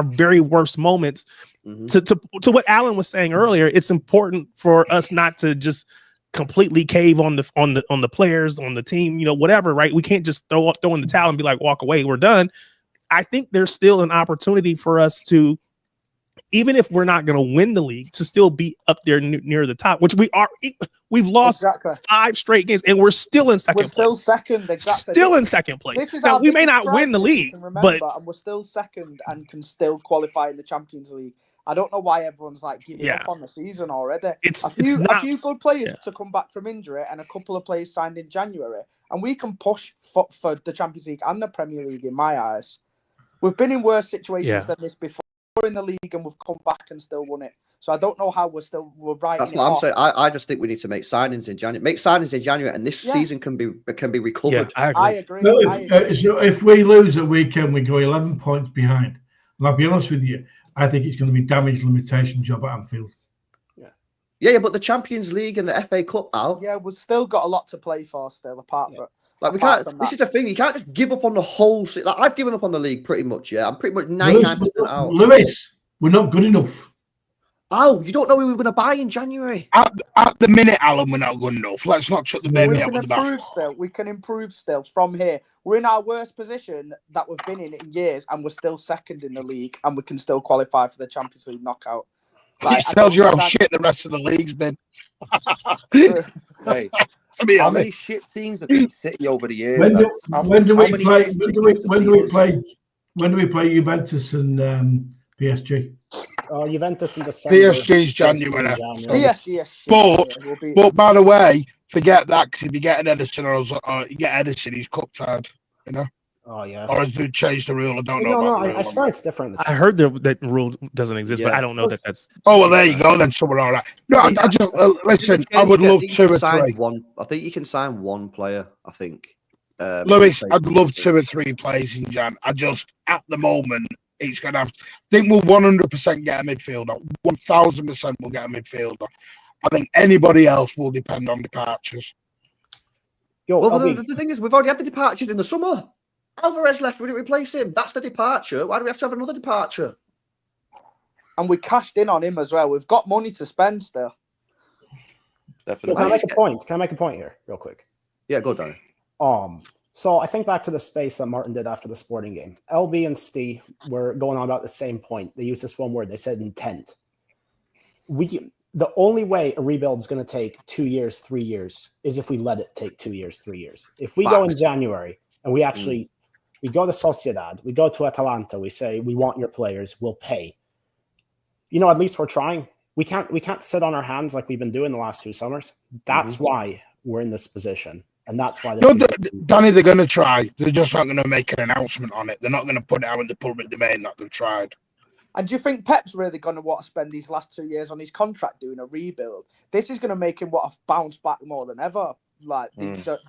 very worst moments. Mm-hmm. To what Alan was saying earlier, it's important for us not to just completely cave on the players, on the team, whatever, right? We can't just throw in the towel and be like, walk away, we're done. I think there's still an opportunity for us to, even if we're not going to win the league, to still be up there near the top, which we are. We've lost 5 straight games and we're still in second place. We're still second, exactly. Still in second place. Now, we may not win the league, but we're still second and can still qualify in the Champions League. I don't know why everyone's like giving up on the season already. A few good players to come back from injury and a couple of players signed in January, and we can push for the Champions League and the Premier League in my eyes. We've been in worse situations than this before. in the league and we've come back and still won it. So I don't know how we're right. That's what I'm saying. I just think we need to make signings in January. Make signings in January, and this season can be recovered. Yeah, I agree. No, if we lose at weekend, we go 11 points behind. And I'll be honest with you, I think it's going to be damage limitation job at Anfield. Yeah, but the Champions League and the FA Cup, Al. Yeah, we've still got a lot to play for still, apart from. Like we can't. This is the thing. You can't just give up on the whole. Like I've given up on the league pretty much. Yeah, I'm pretty much 99% out. Lewis, we're not good enough. Al, you don't know who we're going to buy in January. At the minute, Alan, we're not good enough. Let's not chuck the baby out with the bathwater. We can improve still from here. We're in our worst position that we've been in years, and we're still second in the league, and we can still qualify for the Champions League knockout. Like, it tells you how shit the rest of the league's been. Hey, how many shit teams have beat City over the years? When do we play Juventus and PSG? Juventus in December. PSG's January. PSG is shit. But by the way, forget that, because if you get an Edison or you get Edison, he's cup tied, you know? Oh, yeah. Or has they changed the rule? I don't know. No, I swear it's different. I heard that rule doesn't exist, but I don't know that that's. Oh, well, there you go. Then someone all right. No, I just listen. I would love 2 or 3. I think you can sign one player. I think. Lewis, I'd love 2 or 3 players in Jan. I just at the moment it's gonna have. I think we'll 100% get a midfielder. 1000% we'll get a midfielder. I think anybody else will depend on departures. Well, the thing is, we've already had the departures in the summer. Alvarez left. We didn't replace him. That's the departure. Why do we have to have another departure? And we cashed in on him as well. We've got money to spend still. Definitely. Can I make a point? Can I make a point here, real quick? Yeah, go Danny. So I think back to the space that Martin did after the Sporting game. LB and Steve were going on about the same point. They used this one word. They said intent. The only way a rebuild is going to take 2 years, 3 years is if we let it take 2 years, 3 years. If we go in January and we actually we go to Sociedad, we go to Atalanta, we say we want your players, we'll pay. You know, at least we're trying. We can't sit on our hands like we've been doing the last 2 summers. That's why we're in this position. And that's why Danny, they're going to try. They're just not going to make an announcement on it. They're not going to put it out in the public domain that they've tried. And do you think Pep's really going to want to spend these last 2 years on his contract doing a rebuild? This is going to make him want to bounce back more than ever. Like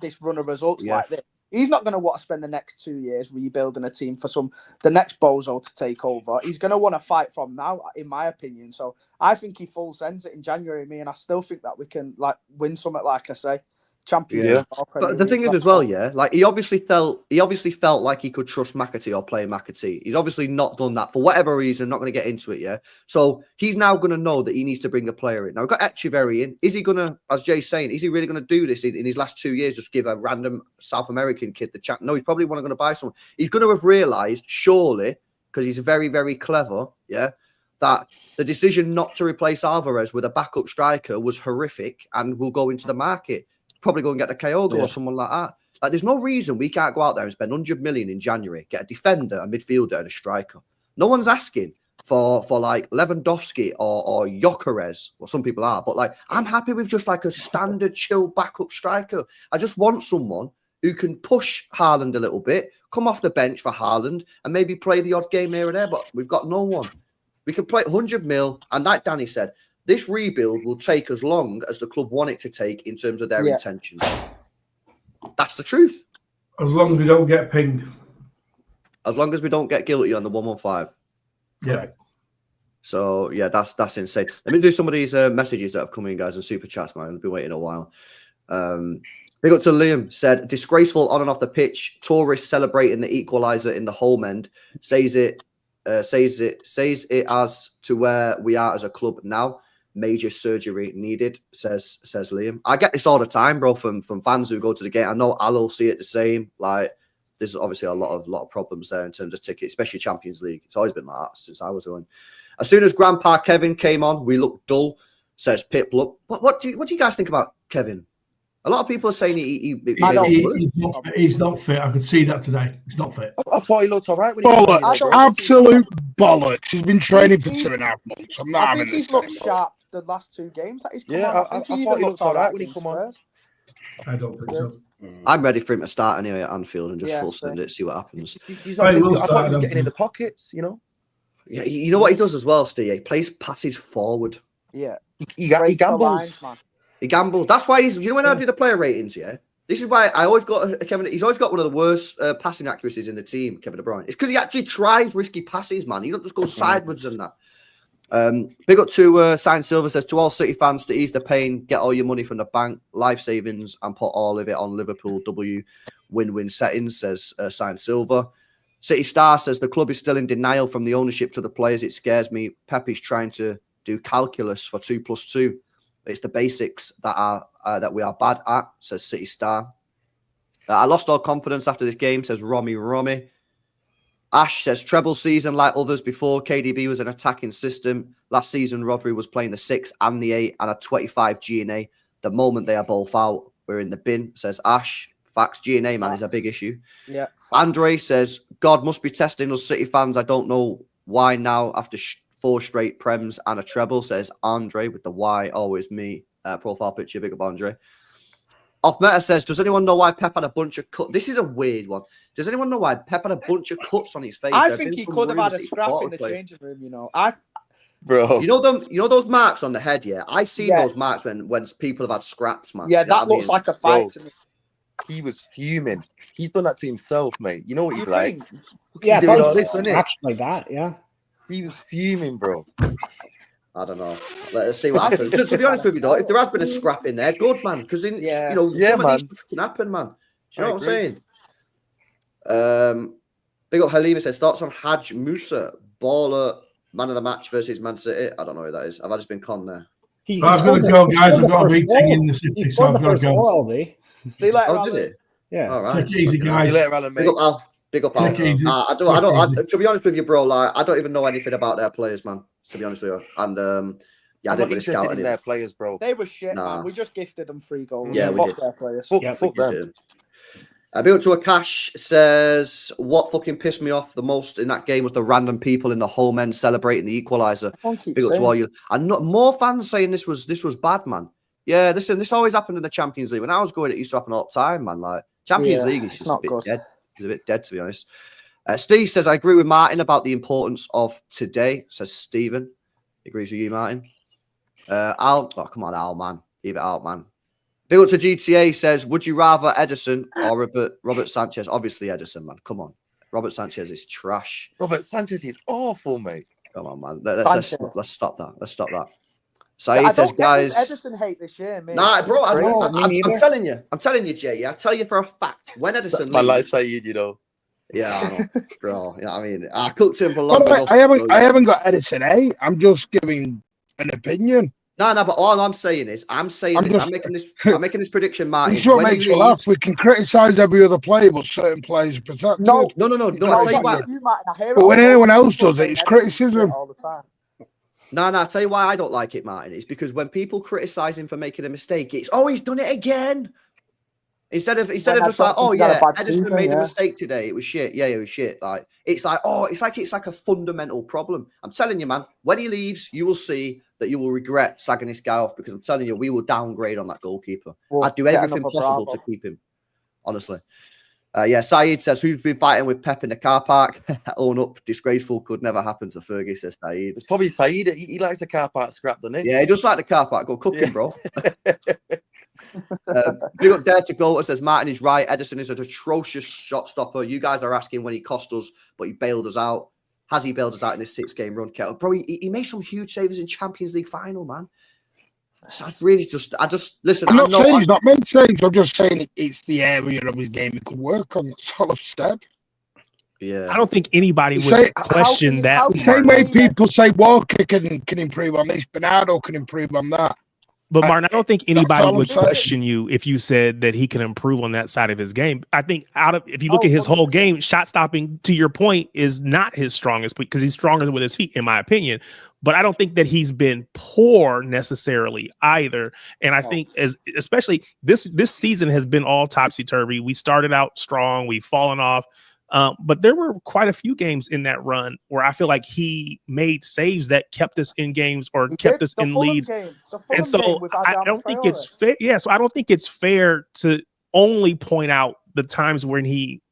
this run of results like this. He's not going to want to spend the next 2 years rebuilding a team for the next bozo to take over. He's going to want to fight from now, in my opinion. So I think he full sends it in January, and I still think that we can win something, like I say. Champions League. But the thing is as well, like he obviously felt like he could trust McAtee or play McAtee. He's obviously not done that for whatever reason. Not going to get into it, So he's now going to know that he needs to bring a player in. Now we've got Echeverry in. Is he going to, as Jay's saying, is he really going to do this in his last 2 years? Just give a random South American kid the chance? No, he's probably going to buy someone. He's going to have realised, surely, because he's very, very clever, that the decision not to replace Alvarez with a backup striker was horrific and will go into the market. Probably go and get a Kyogo or someone like that. Like, there's no reason we can't go out there and spend 100 million in January, get a defender, a midfielder, and a striker. No one's asking for like Lewandowski or Gyökeres, well, some people are, but like I'm happy with just like a standard chill backup striker. I just want someone who can push Haaland a little bit, come off the bench for Haaland, and maybe play the odd game here and there. But we've got no one. We can play 100 mil, and like Danny said, this rebuild will take as long as the club want it to take in terms of their intentions. That's the truth. As long as we don't get pinged. As long as we don't get guilty on the 115. Yeah. So, that's insane. Let me do some of these messages that have come in, guys, and super chats, man. I've been waiting a while. Big up to Liam. Said, disgraceful on and off the pitch. Tourists celebrating the equaliser in the home end. Says it as to where we are as a club now. Major surgery needed, says Liam. I get this all the time, bro, from fans who go to the game. I know Al will see it the same. Like, there's obviously a lot of problems there in terms of tickets, especially Champions League. It's always been like that since I was going. As soon as Grandpa Kevin came on, we looked dull, says Pip. Look, what do you guys think about Kevin? A lot of people are saying he's not fit. I could see that today. He's not fit. I thought he looked all right. Absolute bollocks. He's been training for 2.5 months. I think he's looked sharp the last 2 games that he's come on. I think he even looked all right when he come on. I don't think so. I'm ready for him to start anyway at Anfield and just full send it, see what happens. He's not I thought he was getting in the pockets, you know. Yeah, you know what he does as well, Steve? He plays passes forward. Yeah. He gambles. Lines, man. He gambles. That's why he's. You know when I do the player ratings, yeah. This is why I always got Kevin. He's always got one of the worst passing accuracies in the team, Kevin De Bruyne. It's because he actually tries risky passes, man. He don't just go sideways and that. Big up to Sign Silver says to all City fans to ease the pain, get all your money from the bank, life savings, and put all of it on Liverpool W win-win settings. Says Sign Silver. City Star says the club is still in denial from the ownership to the players. It scares me. Pep is trying to do calculus for 2 + 2. It's the basics that we are bad at, says City Star. I lost all confidence after this game, says Romy. Ash says treble season like others before. KDB was an attacking system. Last season, Rodri was playing the 6 and the 8 and a 25 GNA. The moment they are both out, we're in the bin, says Ash. Facts, GNA, man, is a big issue. Yeah. Andre says, God must be testing us City fans. I don't know why now after 4 straight Prems and a treble, says Andre with the Y, always me. Profile picture, big up Andre. Off Meta says, does anyone know why Pep had a bunch of cuts? This is a weird one. Does anyone know why Pep had a bunch of cuts on his face? I think he could have had a scrap in the changing room, you know. Bro. You know those marks on the head, yeah? I've seen those marks when people have had scraps, man. Yeah, that looks like a fight to me. He was fuming. He's done that to himself, mate. You know what he's like? Yeah, actually like that, yeah. He was fuming, bro. I don't know. Let's see what happens. to be honest with you, though, if there has been a scrap in there, good, man. Because, some of these stuff can happen, man. Do you know what I'm saying? Big up Halima says, thoughts on Haj Musa, baller, man of the match versus Man City. I don't know who that is. Have I just been con there? I've got to go, guys. I've got a meeting in the city. He's got the first goal, See you later, did it? Yeah. All right. Take it easy, guys. See you later, Alan, mate. Big up Al. Big up Al. I don't. To be honest with you, bro, like I don't even know anything about their players, man. To be honest with you, and I didn't really scout in their players, bro. They were shit, man. We just gifted them 3 goals. Yeah, fuck their players. Fuck them. Big up to Akash says, what fucking pissed me off the most in that game was the random people in the home end celebrating the equaliser. Big up to all you. And more fans saying this was bad, man. Yeah, listen, this always happened in the Champions League. When I was going, it used to happen all the time, man. Like Champions League is just a bit dead. It's a bit dead, to be honest. Steve says, I agree with Martin about the importance of today, says Stephen. He agrees with you, Martin. Come on, Al, man. Leave it out, man. Big up to GTA says, would you rather Edison or Robert Sanchez? Obviously Edison, man. Come on. Robert Sanchez is trash. Robert Sanchez is awful, mate. Come on, man. Let's stop that. Let's stop that. Saeed says, guys. Edison hate this year, man. Nah, bro. I'm telling you. I'm telling you, Jay. I tell you for a fact. When Edison leaves. I like Saeed, you know. Yeah, I know, bro. You know what I mean? I cooked him for long. I haven't got Edison, I'm just giving an opinion. No, but all I'm saying is, I'm making this prediction, Martin. This is what makes you laugh. We can criticise every other player, but certain players are protected. No. I'll tell you why. But when anyone else does it, it's criticism. All the time. No, I'll tell you why I don't like it, Martin. It's because when people criticise him for making a mistake, it's he's done it again. Instead of just like, Edison made a mistake today. It was shit. Yeah, it was shit. Like it's like a fundamental problem. I'm telling you, man. When he leaves, you will see that you will regret sagging this guy off because I'm telling you, we will downgrade on that goalkeeper. I'd do everything possible to keep him. Honestly. Saeed says, who's been fighting with Pep in the car park? Own up. Disgraceful. Could never happen to Fergie, says Saeed. It's probably Saeed. He likes the car park scrap, doesn't he? Yeah, he just like the car park. Go cook him, bro. Big up Dare to Go says Martin is right. Edison is an atrocious shot stopper. You guys are asking when he cost us, but he bailed us out. Has he bailed us out in this 6-game run, Kettle? Bro, he made some huge saves in Champions League final, man. So I just listen. I'm not saying he's not made saves. I'm just saying it's the area of his game he could work on. That's all I've said. Yeah, I don't think anybody would question that. The same way people say Walker can improve on this, Bernardo can improve on that. But Martin, I don't think anybody would question you if you said that he can improve on that side of his game. I think if you look at his whole game, shot stopping, to your point, is not his strongest because he's stronger with his feet, in my opinion. But I don't think that he's been poor necessarily either. And I think especially this season has been all topsy-turvy. We started out strong, we've fallen off. But there were quite a few games in that run where I feel like he made saves that kept us in games or kept us in leads. And so I don't think it's fair. Yeah, so I don't think it's fair to only point out the times when he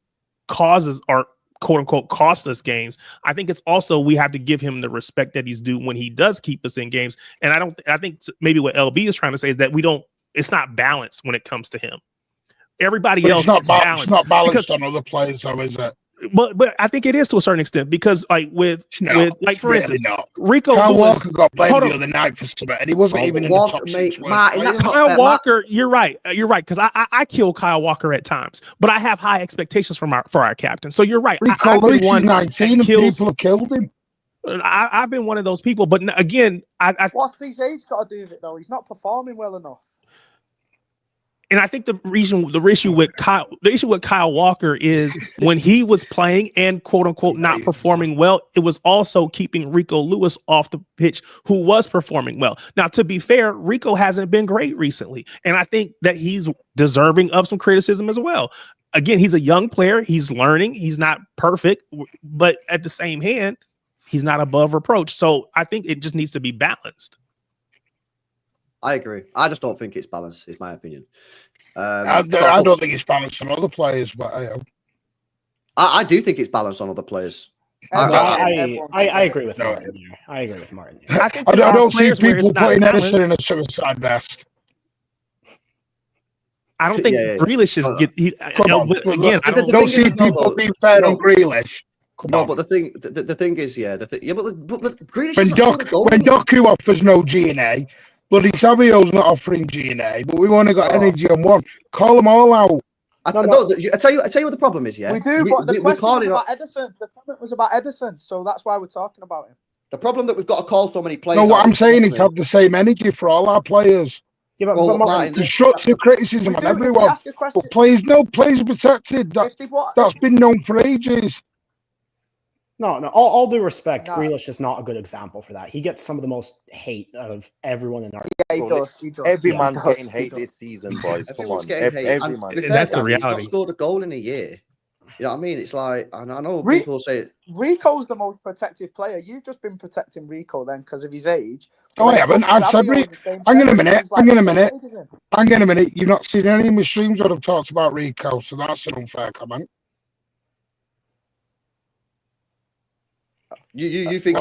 causes or quote unquote cost us games. I think it's also we have to give him the respect that he's due when he does keep us in games. And I think maybe what LB is trying to say is that it's not balanced when it comes to him. Everybody else is balanced. It's not balanced on other players, though, is it? But I think it is to a certain extent because with for instance, Rico Kyle Lewis, Walker got blamed the other night for something, and he wasn't even in the top six. Kyle Walker, you're right. You're right because I kill Kyle Walker at times, but I have high expectations for our captain. So you're right. Rico Lewis is 19, and people have killed him. I've been one of those people, but again, what's his age got to do with it though? He's not performing well enough. And I think the issue with Kyle Walker is when he was playing and quote unquote not performing well, it was also keeping Rico Lewis off the pitch, who was performing well. Now, to be fair, Rico hasn't been great recently, and I think that he's deserving of some criticism as well. Again, he's a young player; he's learning. He's not perfect, but at the same hand, he's not above reproach. So I think it just needs to be balanced. I agree. I just don't think it's balanced, is my opinion. I don't think it's balanced on other players, but I do think it's balanced on other players. I agree with Martin. I agree with Martin. I don't see people putting Edison in a suicide vest. I don't think Grealish is I don't see people being fair on Grealish. But the thing is, but Grealish when Doku offers no G&A. Bloody Savio's not offering G&A, but we've only got energy on one. Call them all out. I tell you what the problem is, yeah? We do, but the question was about Edison. The comment was about Edison, so that's why we're talking about him. The problem that we've got to call so many players. No, what I'm saying is have the same energy for all our players. Yeah, but constructive criticism on everyone. But players are protected. That's been known for ages. No. All due respect, Grealish is not a good example for that. He gets some of the most hate out of everyone in our. Yeah, he does. Every man's getting hate this season, boys. Come on, every man. And that's the reality. He's not scored a goal in a year. You know what I mean? It's like, and I know people say Rico's the most protective player. You've just been protecting Rico then because of his age. Oh, I haven't. I've said Rico. Hang on a minute. You've not seen any of my streams where I've talked about Rico, so that's an unfair comment. You think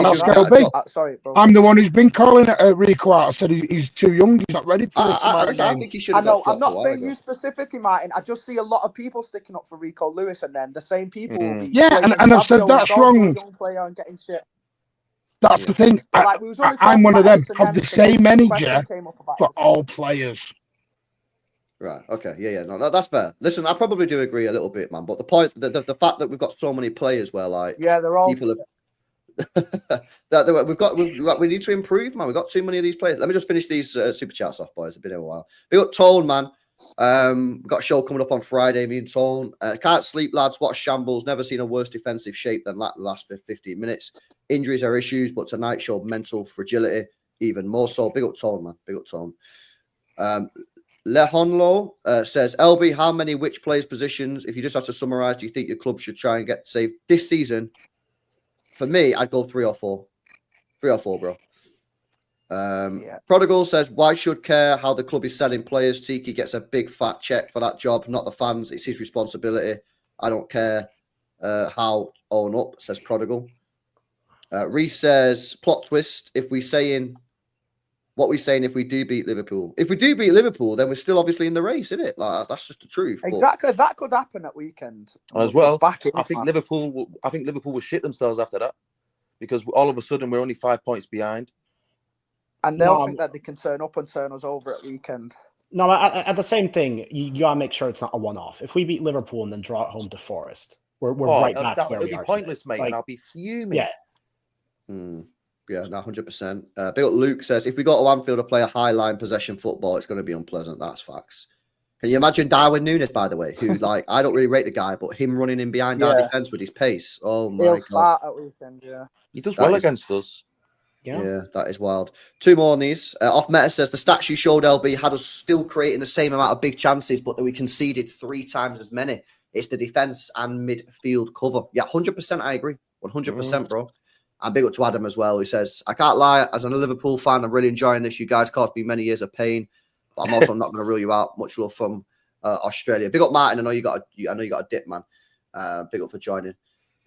sorry, bro. I'm the one who's been calling Rico out. I said he's too young. He's not ready for this. I think he should. I know. I'm not saying you specifically, Martin. I just see a lot of people sticking up for Rico Lewis, and then the same people will be. Yeah, and I've said that's wrong. Young player and getting shit. That's the thing. I'm one of them. Have the same energy for all players. Right. Okay. Yeah. No, that's fair. Listen, I probably do agree a little bit, man. But the point, the fact that we've got so many players where, like, they're all people have. we need to improve, man. We've got too many of these players. Let me just finish these super chats off, boys. It's been a while. We got Tone, man. We've got a show coming up on Friday. Me and Tone. Can't sleep, lads. Watch shambles. Never seen a worse defensive shape than that last 15 minutes. Injuries are issues, but tonight showed mental fragility even more so. Big up Tone, man. Big up Tone. Lehonlo says, LB, how many which players' positions, if you just have to summarize, do you think your club should try and get saved this season? For me, I'd go 3 or 4. 3 or 4, bro. Prodigal says, why should care how the club is selling players? Tiki gets a big fat check for that job, not the fans. It's his responsibility. I don't care how. Own up, says Prodigal. Reese says, plot twist, if we saying what we're saying, if we do beat Liverpool. If we do beat Liverpool, then we're still obviously in the race, isn't it? Like, that's just the truth. Exactly. That could happen at weekend. And as well, I think Liverpool will shit themselves after that because all of a sudden we're only 5 points behind. And they'll think that they can turn up and turn us over at weekend. No, at the same thing, you gotta make sure it's not a one-off. If we beat Liverpool and then draw at home to Forest, we're right back to where we are. It'd be pointless, mate, and I'll be fuming. Yeah. Yeah, no, 100%. Bill Luke says, if we go to Anfield to play a high-line possession football, it's going to be unpleasant. That's facts. Can you imagine Darwin Núñez, by the way, who, like, I don't really rate the guy, but him running in behind our defence with his pace. Oh, my God. Start at weekend, He does well against us. Yeah, that is wild. 2 more on these. Off Meta says, the stats you showed, LB, had us still creating the same amount of big chances, but that we conceded 3 times as many. It's the defence and midfield cover. Yeah, 100% I agree. 100%, bro. And big up to Adam as well. He says, I can't lie, as a Liverpool fan, I'm really enjoying this. You guys caused me many years of pain, but I'm also not going to rule you out. Much love from Australia. Big up Martin. I know you got a dip, man. Big up for joining.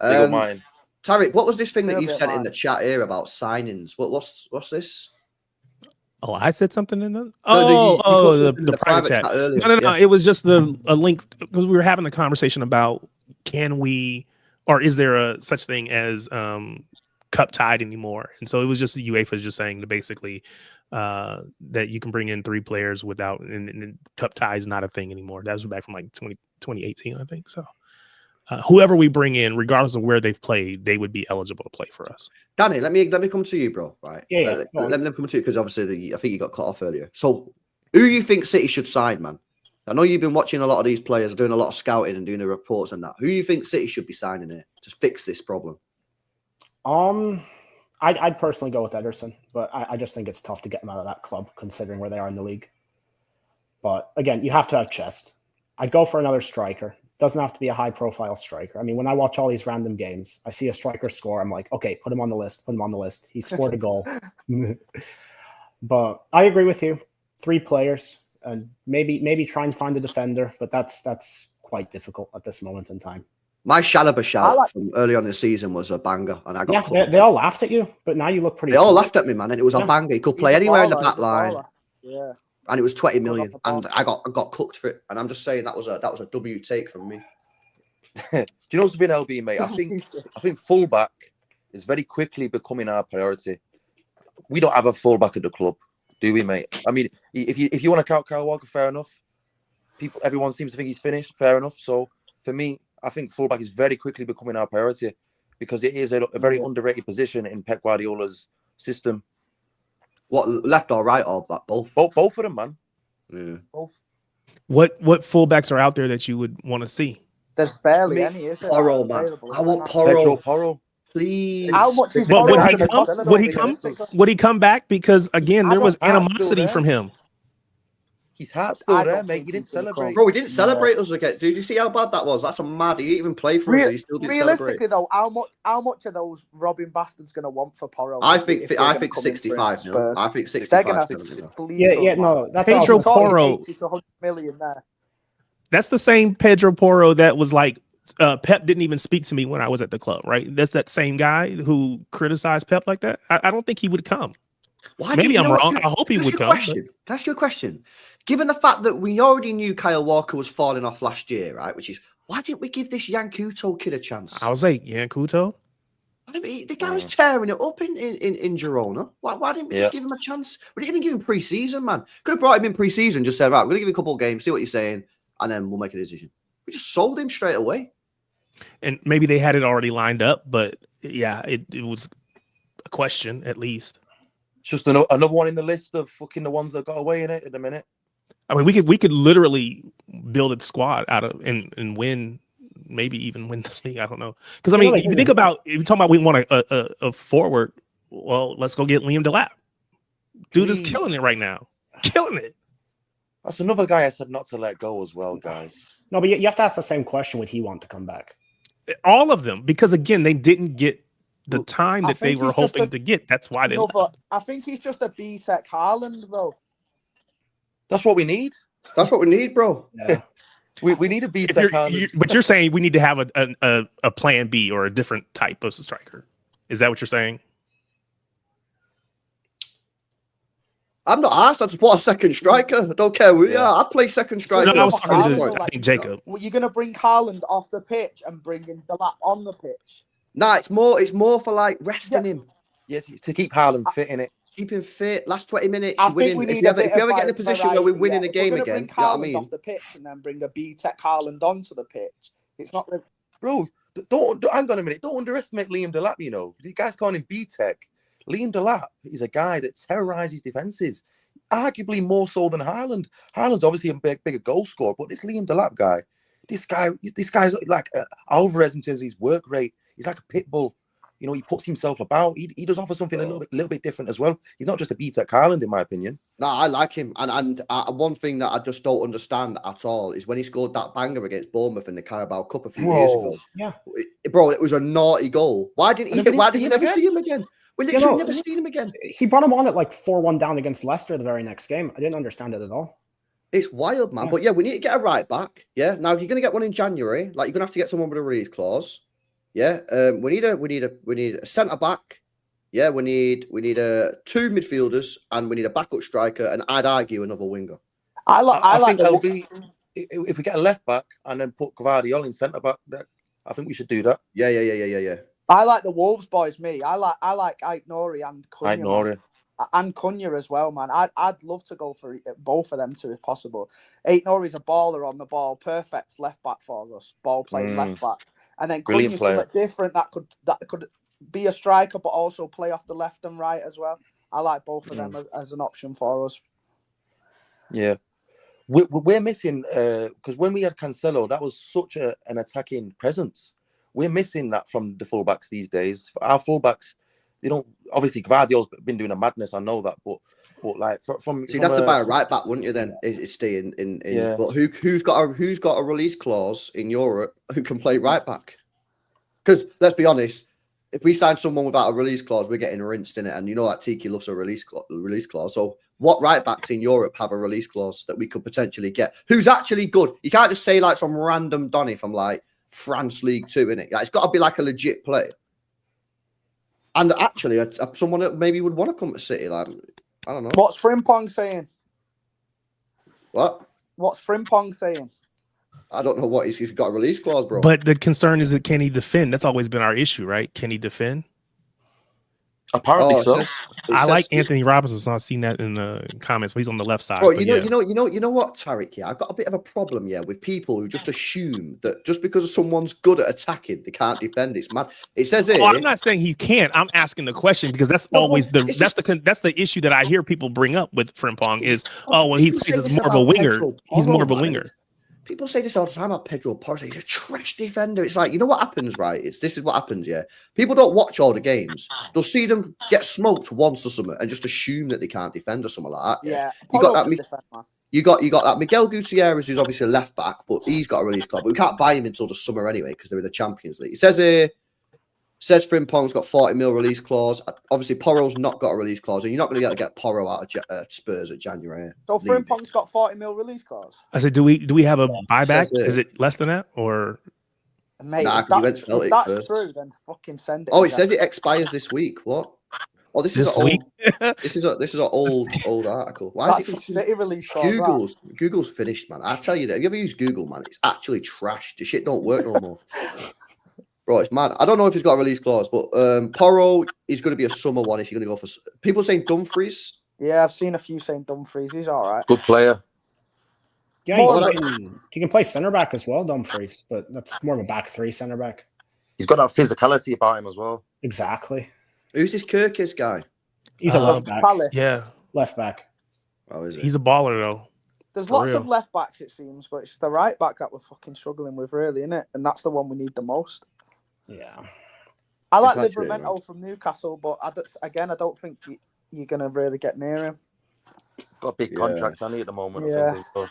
Big up mine. Tarek, what was this thing that you sent in the chat here about signings? What's this? Oh, I said something in the the private chat earlier. No. It was just a link because we were having a conversation about can we or is there a such thing as cup tied anymore? And so it was just UEFA just saying that basically that you can bring in 3 players without and cup tie is not a thing anymore. That was back from like 2018, I think. So whoever we bring in, regardless of where they've played, they would be eligible to play for us. Danny, let me come to you, bro. Right? Yeah. Let me come to you because obviously I think you got cut off earlier. So, who you think City should sign, man? I know you've been watching a lot of these players, doing a lot of scouting and doing the reports and that. Who you think City should be signing here to fix this problem? I'd personally go with Ederson, but I just think it's tough to get him out of that club considering where they are in the league. But again, you have to have chest. I'd go for another striker. Doesn't have to be a high-profile striker. I mean, when I watch all these random games, I see a striker score. I'm like, okay, put him on the list. Put him on the list. He scored a goal. But I agree with you. 3 players, and maybe try and find a defender, but that's quite difficult at this moment in time. My Chalobah shout from early on in the season was a banger, and I got they all laughed at you, but now you look pretty. They all laughed at me, man, and it was a banger. He could play anywhere in the back line. Yeah. And it was 20 million, and I got cooked for it. And I'm just saying that was a W take from me. Do you know what's been LB, mate? I think fullback is very quickly becoming our priority. We don't have a fullback at the club, do we, mate? I mean, if you want to count Kyle Walker, fair enough. Everyone seems to think he's finished, fair enough. So for me, I think fullback is very quickly becoming our priority because it is a very underrated position in Pep Guardiola's system. What, left or right or both? Both of them, man. Yeah. Both. What fullbacks are out there that you would want to see? There's barely any, is there? Porro, man. I want Porro. Please. How much is But Porro? would he come back? Because again, there was animosity from him. His heart's still there, mate. You didn't celebrate. Bro, he didn't celebrate us again. Did you see how bad that was? That's a mad. He didn't even play for us. And he still didn't realistically, celebrate. Though, how much are those robbing bastards going to want for Porro? I think 65 mil. I think 65. No, that's Pedro Porro. 80 to 100 million there. That's the same Pedro Porro that was like, Pep didn't even speak to me when I was at the club, right? That's that same guy who criticized Pep like that. I don't think he would come. Maybe I'm wrong. I hope he would come. That's your question. Given the fact that we already knew Kyle Walker was falling off last year, right? Which is, why didn't we give this Yankuto kid a chance? I was like, Yankuto? The guy was tearing it up in Girona. Why didn't we just give him a chance? We didn't even give him pre-season, man. Could have brought him in pre-season, just said, right, we're going to give you a couple of games, see what you're saying, and then we'll make a decision. We just sold him straight away. And maybe they had it already lined up, but yeah, it was a question at least. Just another one in the list of fucking the ones that got away in it at the minute. I mean, we could literally build a squad out of and win, maybe even win the league. I don't know, because I mean, if you think about, if you're talking about we want a forward, well, let's go get Liam Delap. Dude is killing it right now, killing it. That's another guy I said not to let go as well, guys. No, but you have to ask the same question: would he want to come back? All of them, because again, they didn't get the time that they were hoping to get. That's why they left. But I think he's just a B-Tech Haaland, though. That's what we need. That's what we need, bro. Yeah. we need a B-Tech Haaland. But you're saying we need to have a plan B or a different type of striker. Is that what you're saying? I'm not asked. I just want a second striker. I don't care. I play second striker. No, I was talking to I think Jacob. You're going to bring Haaland off the pitch and bring in Delap on the pitch. Nah, it's more for like resting him. Yes, to keep Haaland fit in it. Keep him fit. Last 20 minutes. I think we need if you ever get in a position where we're winning a game again, you know what I mean? Off the pitch and then bring a B-Tech Haaland onto the pitch. It's not. Bro, don't hang on a minute. Don't underestimate Liam Delap. You know, you guys calling him B-Tech. Liam Delap is a guy that terrorizes defenses, arguably more so than Haaland. Haaland's obviously a bigger goal scorer, but this Liam Delap guy, this guy's like Alvarez in terms of his work rate. He's like a pit bull. You know, he puts himself about. He does offer something a little bit different as well. He's not just a B-Tech Haaland, in my opinion. No, I like him. And one thing that I just don't understand at all is when he scored that banger against Bournemouth in the Carabao Cup a few years ago. Yeah. Bro, it was a naughty goal. Why didn't we never see him again? We literally never seen him again. He brought him on at like 4-1 down against Leicester the very next game. I didn't understand it at all. It's wild, man. But yeah, we need to get a right back. Yeah. Now, if you're going to get one in January, like you're going to have to get someone with a release clause. Yeah, we need a centre back. Yeah, we need two midfielders and we need a backup striker, and I'd argue another winger. I think that'll be if we get a left back and then put Gvardiol in centre back. I think we should do that. Yeah. I like the Wolves boys. I like Ike Nori and Cunha. Ike Nori. And Cunha as well, man. I'd love to go for both of them too, if possible. Ike Nori's a baller on the ball, perfect left back for us, ball playing left back. And then Cunha's something different that could be a striker, but also play off the left and right as well. I like both of them as an option for us. Yeah, we're missing because when we had Cancelo, that was such an attacking presence. We're missing that from the fullbacks these days. Our fullbacks, they don't. Obviously, Gvardiol's been doing a madness. I know that, but like from so you'd have to buy a right back, wouldn't you? Then stay in. Yeah. But who's got a release clause in Europe who can play right back? Because let's be honest, if we sign someone without a release clause, we're getting rinsed in it, and you know that Tiki loves a release clause. So what right backs in Europe have a release clause that we could potentially get? Who's actually good? You can't just say like some random Donny from like France League 2, innit? Like, it's got to be like a legit player. And actually, someone that maybe would want to come to City, like, I don't know. What's Frimpong saying? What? What's Frimpong saying? I don't know what he's got a release clause, bro. But the concern is that can he defend? That's always been our issue, right? Can he defend? Apparently so. I like Anthony Robinson, so I've seen that in the comments. But he's on the left side. Bro, you know what, Tariq? Yeah, I've got a bit of a problem, with people who just assume that just because someone's good at attacking, they can't defend. It's mad. It says here. I'm not saying he can't. I'm asking the question because that's always that's the issue that I hear people bring up with Frimpong is he plays as more of a winger. He's more of a winger. People say this all the time about Pedro Porro. He's a trash defender. It's like, you know what happens, right? This is what happens, People don't watch all the games. They'll see them get smoked once or something and just assume that they can't defend or something like that. Yeah. You got that. You got that Miguel Gutierrez, who's obviously a left back, but he's got a release clause. But we can't buy him until the summer anyway because they're in the Champions League. It says here. Says Frimpong's got 40 mil release clause. Obviously, Porro's not got a release clause, and you're not going to get Porro out of Spurs at January. So Frimpong's got 40 mil release clause. I said, do we have a buyback? Is it less than that, or? Mate, nah, because if that's first. True, then fucking send it. Oh, it says it expires this week. What? Oh, this is an old article. Why that's is it City release clause? Google's finished, man. I tell you that. Have you ever used Google, man? It's actually trash. The shit don't work no more. Bro, it's mad. I don't know if he's got a release clause, but Porro is going to be a summer one if you're going to go for... People saying Dumfries. Yeah, I've seen a few saying Dumfries. He's all right. Good player. Yeah, he can play centre back as well, Dumfries, but that's more of a back three centre back. He's got that physicality about him as well. Exactly. Who's this Kirkis guy? He's a left back. Yeah. Left back. Oh, is it? He's a baller, though. There's lots of left backs, it seems, but it's the right back that we're fucking struggling with, really, isn't it? And that's the one we need the most. Yeah, I like Livramento from Newcastle, but I don't think you're going to really get near him. Got a big contract on it at the moment. Yeah. I think so.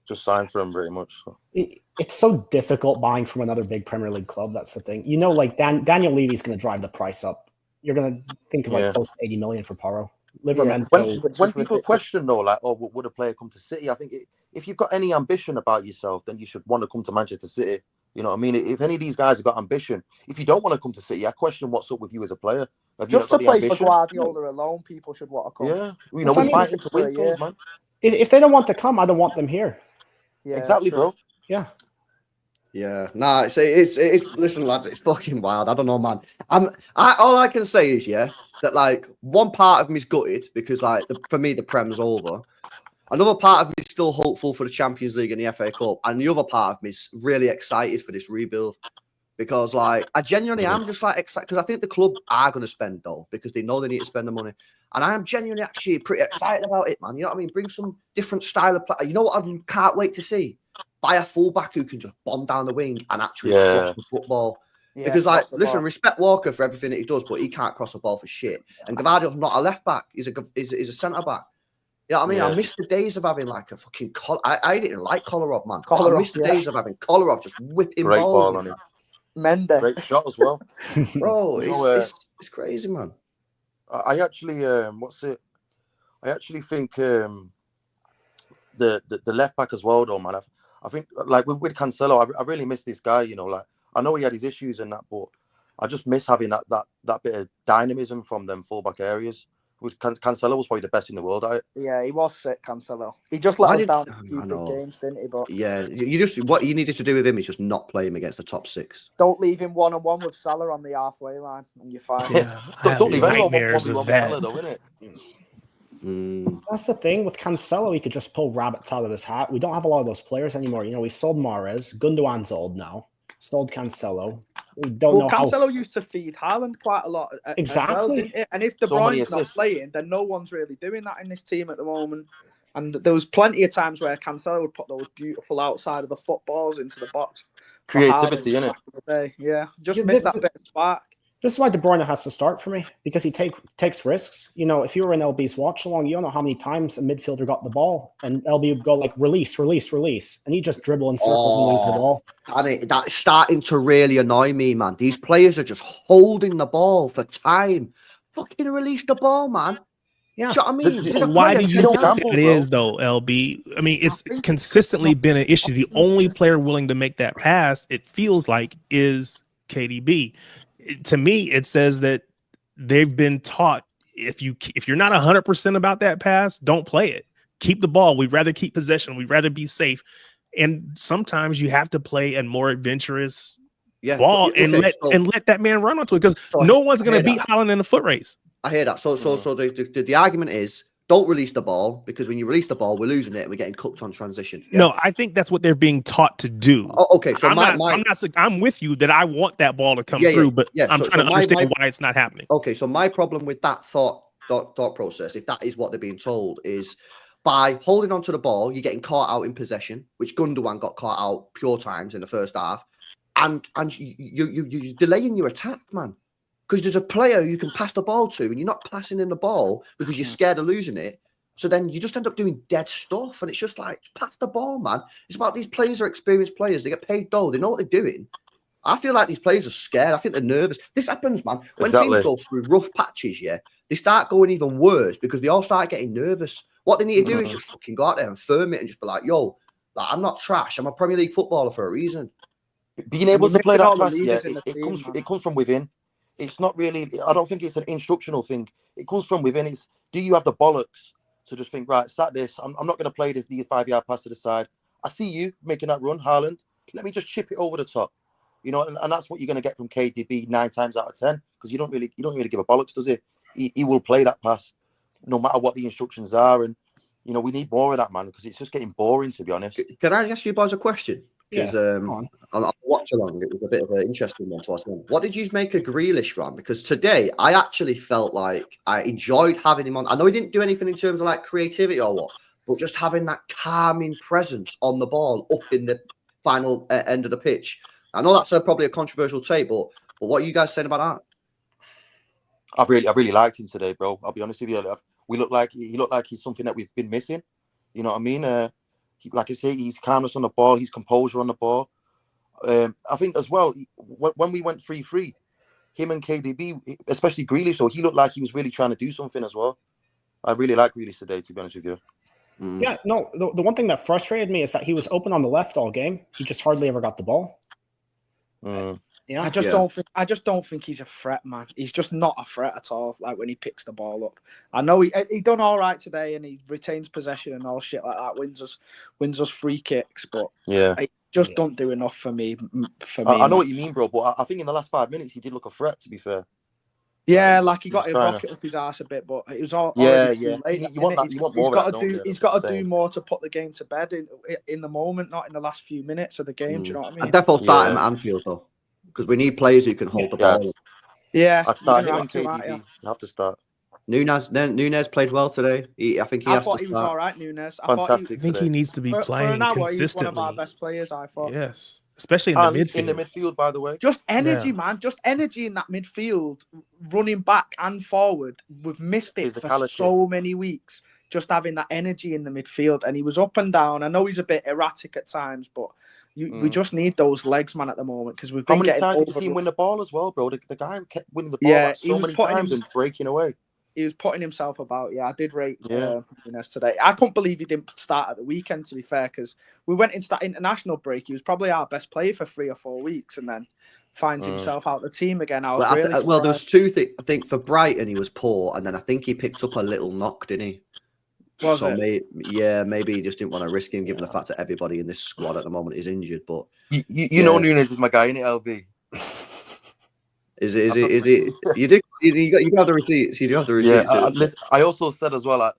Just signed for him pretty much. So. It's so difficult buying from another big Premier League club. That's the thing. You know, like Daniel Levy's going to drive the price up. You're going to think of close to 80 million for Porro. Livramento. When people question though, like, oh, would a player come to City? I think if you've got any ambition about yourself, then you should want to come to Manchester City. You know what I mean? If any of these guys have got ambition, if you don't want to come to City, I question what's up with you as a player. Just to play for Guardiola alone, people should want to come. Yeah, we're fighting to win things, man. If they don't want to come, I don't want them here. Yeah, exactly, bro. Yeah. Yeah, nah. It's listen, lads, it's fucking wild. I don't know, man. All I can say is that like one part of me is gutted because like for me the Prem's over. Another part of me is still hopeful for the Champions League and the FA Cup. And the other part of me is really excited for this rebuild. Because, like, I genuinely am just, like, excited. Because I think the club are going to spend, though. Because they know they need to spend the money. And I am genuinely actually pretty excited about it, man. You know what I mean? Bring some different style of play. You know what I can't wait to see? Buy a fullback who can just bomb down the wing and actually cross the football. Yeah, because, like, listen, respect Walker for everything that he does, but he can't cross a ball for shit. And Gvardiol's not a left back. He's a centre-back. You know what I mean? Yeah. I miss the days of having like a fucking I didn't like Kolarov, man. I miss the days of having Kolarov just whipping balls. Ball on him. Mendes. Great shot as well. Bro, it's crazy, man. I actually I actually think the left back as well, though, man. I think like with Cancelo, I really miss this guy. You know, like I know he had his issues and that, but I just miss having that bit of dynamism from them fullback areas. Cancelo was probably the best in the world at it. Yeah, he was sick, Cancelo. He just let us down in a few big games, didn't he? But yeah, what you needed to do with him is just not play him against the top 6. Don't leave him 1-on-1 with Salah on the halfway line, and you're fine. Yeah, don't leave anyone 1-on-1 nightmares with of that. Salah, though, innit? That's the thing with Cancelo. He could just pull rabbits out of his hat. We don't have a lot of those players anymore. We sold Mahrez. Gundogan's old now. Sold Cancelo. We don't know Cancelo used to feed Haaland quite a lot. Exactly. Well, and if De Bruyne's not playing, then no one's really doing that in this team at the moment. And there was plenty of times where Cancelo would put those beautiful outside of the footballs into the box. Creativity, innit? Yeah, just missed that bit of spark. This is why De Bruyne has to start for me, because he takes risks. If you were in LB's watch along, you don't know how many times a midfielder got the ball and LB would go like release, and he just dribble in circles and lose the ball. And that's starting to really annoy me, man. These players are just holding the ball for time. Fucking release the ball, man. Yeah. Do you know what I mean? Why do you think it is, though, LB? I mean, it's consistently been an issue. The only player willing to make that pass, it feels like, is KDB. To me, it says that they've been taught if you're not 100% about that pass, don't play it. Keep the ball. We'd rather keep possession. We'd rather be safe. And sometimes you have to play a more adventurous ball and let that man run onto it, because no one's going to beat Haaland in a foot race. I hear that. So the argument is, don't release the ball, because when you release the ball, we're losing it and we're getting cooked on transition. Yeah? No, I think that's what they're being taught to do. Oh, okay, so I'm with you that I want that ball to come through, but I'm trying to understand why it's not happening. Okay, so my problem with that thought process, if that is what they're being told, is by holding on to the ball, you're getting caught out in possession, which Gundogan got caught out pure times in the first half, and you're delaying your attack, man. Because there's a player you can pass the ball to, and you're not passing in the ball because you're scared of losing it. So then you just end up doing dead stuff, and it's just like, pass the ball, man. It's about these players are experienced players. They get paid dough. They know what they're doing. I feel like these players are scared. I think they're nervous. This happens, man. When teams go through rough patches, they start going even worse because they all start getting nervous. What they need to do is just fucking go out there and firm it and just be like, yo, I'm not trash. I'm a Premier League footballer for a reason. Being able to play that pass, it comes from within. It's not really, I don't think it's an instructional thing. It comes from within. It's, do you have the bollocks to just think, right, sat this, I'm not going to play this 5-yard pass to the side. I see you making that run, Haaland. Let me just chip it over the top. And that's what you're going to get from KDB 9 times out of 10, because you don't really give a bollocks, does he? He will play that pass no matter what the instructions are. And, we need more of that, man, because it's just getting boring, to be honest. Can I ask you boys a question? Because I'll watch along. It was a bit of an interesting one to us. What did you make of Grealish, man? Because today I actually felt like I enjoyed having him on. I know he didn't do anything in terms of like creativity or what, but just having that calming presence on the ball up in the final end of the pitch. I know that's probably a controversial take, but what are you guys saying about that? I really liked him today, bro. I'll be honest with you. He looked like he's something that we've been missing. You know what I mean? Like I say, he's calmness on the ball, he's composure on the ball. I think as well, when we went 3-3, him and KDB, especially Grealish, so he looked like he was really trying to do something as well. I really like Grealish today, to be honest with you. Yeah, no, the one thing that frustrated me is that he was open on the left all game. He just hardly ever got the ball. Yeah, I just don't think he's a threat, man. He's just not a threat at all. Like when he picks the ball up, I know he done all right today, and he retains possession and all shit like that. Wins us free kicks, but he just don't do enough for me. I know what you mean, bro. But I think in the last 5 minutes he did look a threat. To be fair. Yeah, like he got a rocket up his ass a bit, but it was all late. You want that? You want more of that, he's got to do more to put the game to bed in the moment, not in the last few minutes of the game. Do you know what I mean? I'd definitely start him at Anfield though, because we need players who can hold the ball. Yeah, I'd start him and KDB. You have to start. Nunez played well today. I think he has to start. He was all right, Nunez. I think he needs to be playing consistently. He's one of our best players, I thought. Yes, especially in the midfield. In the midfield, by the way. Just energy, man. Just energy in that midfield, running back and forward. We've missed it for so many weeks. Just having that energy in the midfield, and he was up and down. I know he's a bit erratic at times, but we just need those legs, man, at the moment, because we've been getting. How many times did you see him win the ball as well, bro? The guy kept winning the ball so many times and breaking away. He was putting himself about. Yeah, I did rate Nunes today. I couldn't believe he didn't start at the weekend, to be fair, because we went into that international break. He was probably our best player for 3 or 4 weeks, and then finds himself out the team again. I was well, there's two things. I think for Brighton, he was poor, and then I think he picked up a little knock, didn't he? Maybe he just didn't want to risk him, given the fact that everybody in this squad at the moment is injured. But you know, Nunes is my guy, innit, LB? Is it? You have the receipts. You do have the receipts. Yeah, I also said as well, I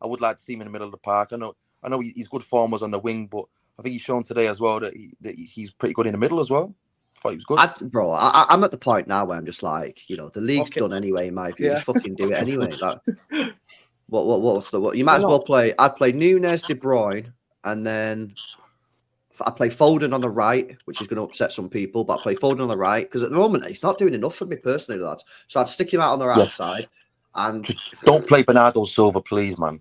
would like to see him in the middle of the park. I know he's good form was on the wing, but I think he's shown today as well that he's pretty good in the middle as well. I thought he was good. I'm at the point now where I'm just like, the league's done anyway. In my view, just fucking do it anyway. Like, what you might as well play. I'd play Nunes, De Bruyne, and then I play Foden on the right, which is going to upset some people, but I play Foden on the right because at the moment he's not doing enough for me personally, lads. So I'd stick him out on the right side, and just don't play Bernardo Silva, please, man.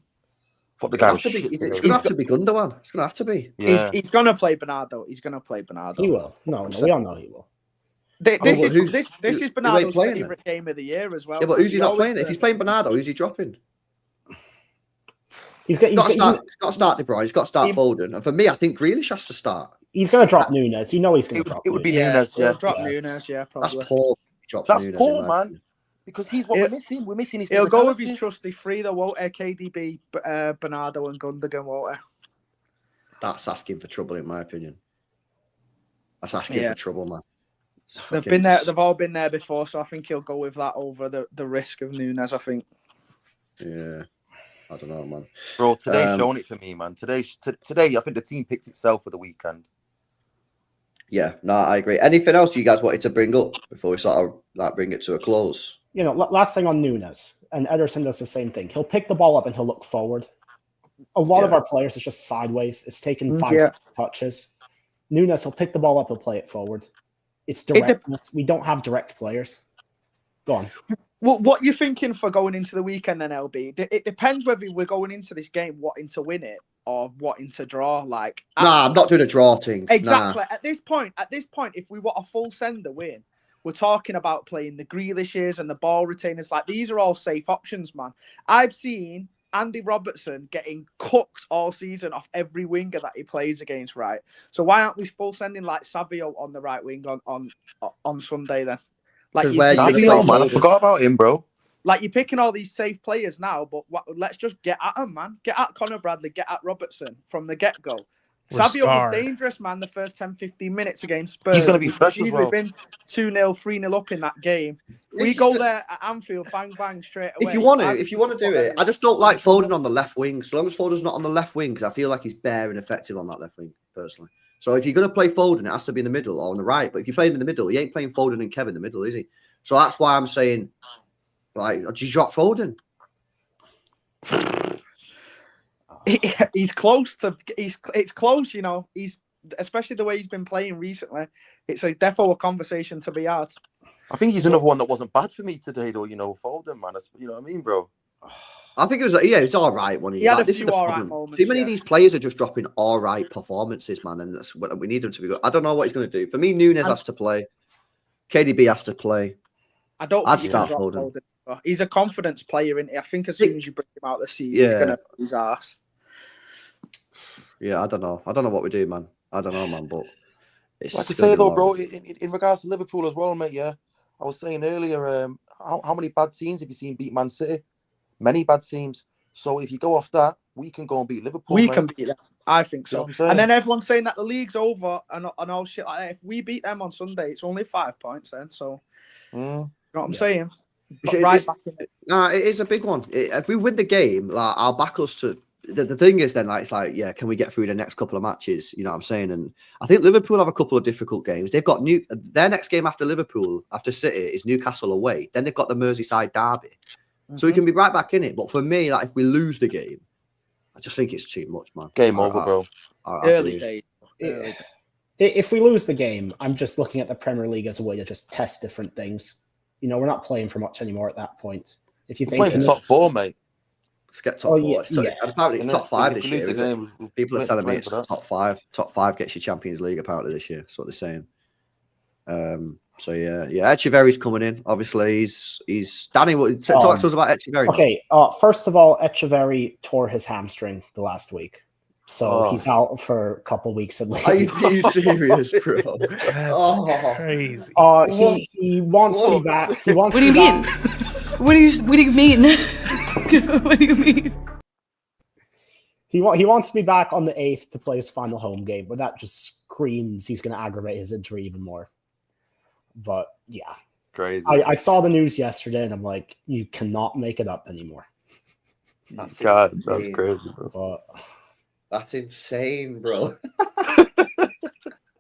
Fuck the guy. It's going to have to be Gundogan. It's going to have to be. Yeah. He's going to play Bernardo. He's going to play Bernardo. He will. No, we all know he will. This is Bernardo's favourite game of the year as well. Yeah, but who's he not playing? If he's playing Bernardo, who's he dropping? He's got to start De Bruyne. He's got to start Foden. And for me, I think Grealish has to start. He's going to drop Nunes. You know he's going to drop. It would be Nunes. Yeah, drop Nunes. Yeah, probably. That's poor. That's poor, man. Because he's what we're missing. We're missing his. He'll go with his trusty three, though, won't he? KDB, Bernardo, and Gundogan, won't he? That's asking for trouble, in my opinion. That's asking for trouble, man. They've been there. They've all been there before, so I think he'll go with that over the risk of Nunes. I think. Yeah. I don't know, man. Bro, today's showing it for me, man. Today, I think the team picked itself for the weekend. Yeah, no, I agree. Anything else you guys wanted to bring up before we sort of bring it to a close? Last thing on Nunes, and Ederson does the same thing. He'll pick the ball up and he'll look forward. A lot of our players is just sideways. It's taken 5 touches. Nunes, he'll pick the ball up, he'll play it forward. It's direct. We don't have direct players. Go on. Well, what you thinking for going into the weekend then, LB? It depends whether we're going into this game wanting to win it or wanting to draw. I'm not doing a draw thing. Exactly. Nah. At this point, if we want a full sender win, we're talking about playing the Grealishes and the ball retainers. These are all safe options, man. I've seen Andy Robertson getting cooked all season off every winger that he plays against, right? So why aren't we full sending Savio on the right wing on Sunday then? Savio, man, I forgot about him, bro. You're picking all these safe players now, but let's just get at them, man. Get at Conor Bradley, get at Robertson from the get-go. Savio was dangerous, man, the first 10, 15 minutes against Spurs. He's going to be fresh as well. He's been 2-0, 3-0 up in that game. We go there at Anfield, bang, bang, straight away. If you want to do it, I just don't like Foden on the left wing. So long as Foden's not on the left wing, because I feel like he's bare and effective on that left wing, personally. So if you're going to play Foden, it has to be in the middle or on the right. But if you play him in the middle, he ain't playing Foden and Kevin in the middle, is he? So that's why I'm saying, do you drop Foden? He's close to. It's close, He's especially the way he's been playing recently. It's definitely a conversation to be had. I think he's another one that wasn't bad for me today, though. Foden, man. You know what I mean, bro? I think it was it's all right when he had a few all right moments. Too many of these players are just dropping all right performances, man, and that's what we need them to be good. I don't know what he's going to do. For me, Nunes has to play. KDB has to play. I'd start Foden. He's a confidence player, isn't he? I think as soon as you bring him out the team, he's going to put his ass. Yeah, I don't know. I don't know what we do, man. I don't know, man, but it's like I say, though, bro, in regards to Liverpool as well, mate, yeah, I was saying earlier, how many bad teams have you seen beat Man City? Many bad teams. So if you go off that, we can go and beat Liverpool. We can beat them. I think so. And then everyone's saying that the league's over and all shit like that. If we beat them on Sunday, it's only 5 points then. So, you know what I'm saying? It is a big one. If we win the game, I'll back us to. The thing is, then, can we get through the next couple of matches? You know what I'm saying? And I think Liverpool have a couple of difficult games. They've got their next game after Liverpool, after City, is Newcastle away. Then they've got the Merseyside derby. So we can be right back in it. But for me, if we lose the game, I just think it's too much, man. Game over, bro. Early days. If we lose the game, I'm just looking at the Premier League as a way to just test different things. We're not playing for much anymore at that point. If you think playing for top 4, mate. Let's get top 4. Apparently, it's top 5 this year. People are telling me it's top 5. Top 5 gets you Champions League apparently this year. That's what they're saying. So yeah, Echeverry's coming in. Obviously, he's Danny. Talk to us about Echeverry. Okay, first of all, Echeverry tore his hamstring the last week, so he's out for a couple weeks at least. Are you being serious, bro? That's crazy. He wants to be back. He wants. What do you mean? What do you mean? What do you mean? He wants to be back on the 8th to play his final home game, but that just screams he's going to aggravate his injury even more. But yeah, crazy. I saw the news yesterday, and I'm like, you cannot make it up anymore. That's crazy, bro. That's insane, bro.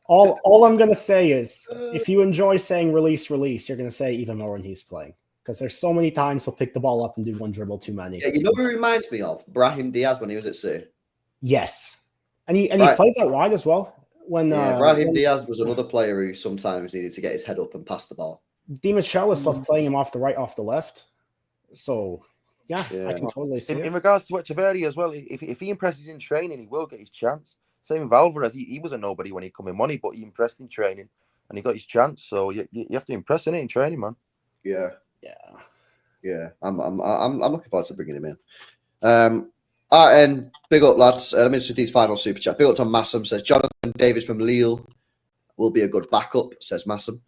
All I'm going to say is, if you enjoy saying release, you're going to say even more when he's playing. Because there's so many times he'll pick the ball up and do one dribble too many. Yeah, you know who he reminds me of? Brahim Diaz when he was at City. Yes. And he plays out wide as well. Brahim Diaz was another player who sometimes needed to get his head up and pass the ball. Di Michelis loved playing him off the right, off the left. So, yeah. I can totally see it. In regards to Echeverry as well, if he impresses in training, he will get his chance. Same with Alvarez. He was a nobody when he come in money, but he impressed in training and he got his chance. So you have to impress in training, man. Yeah. I'm looking forward to bringing him in. And big up, lads. Let me just do these final super chat. Big up to Massam. Says Jonathan David from Lille will be a good backup. Says Massam.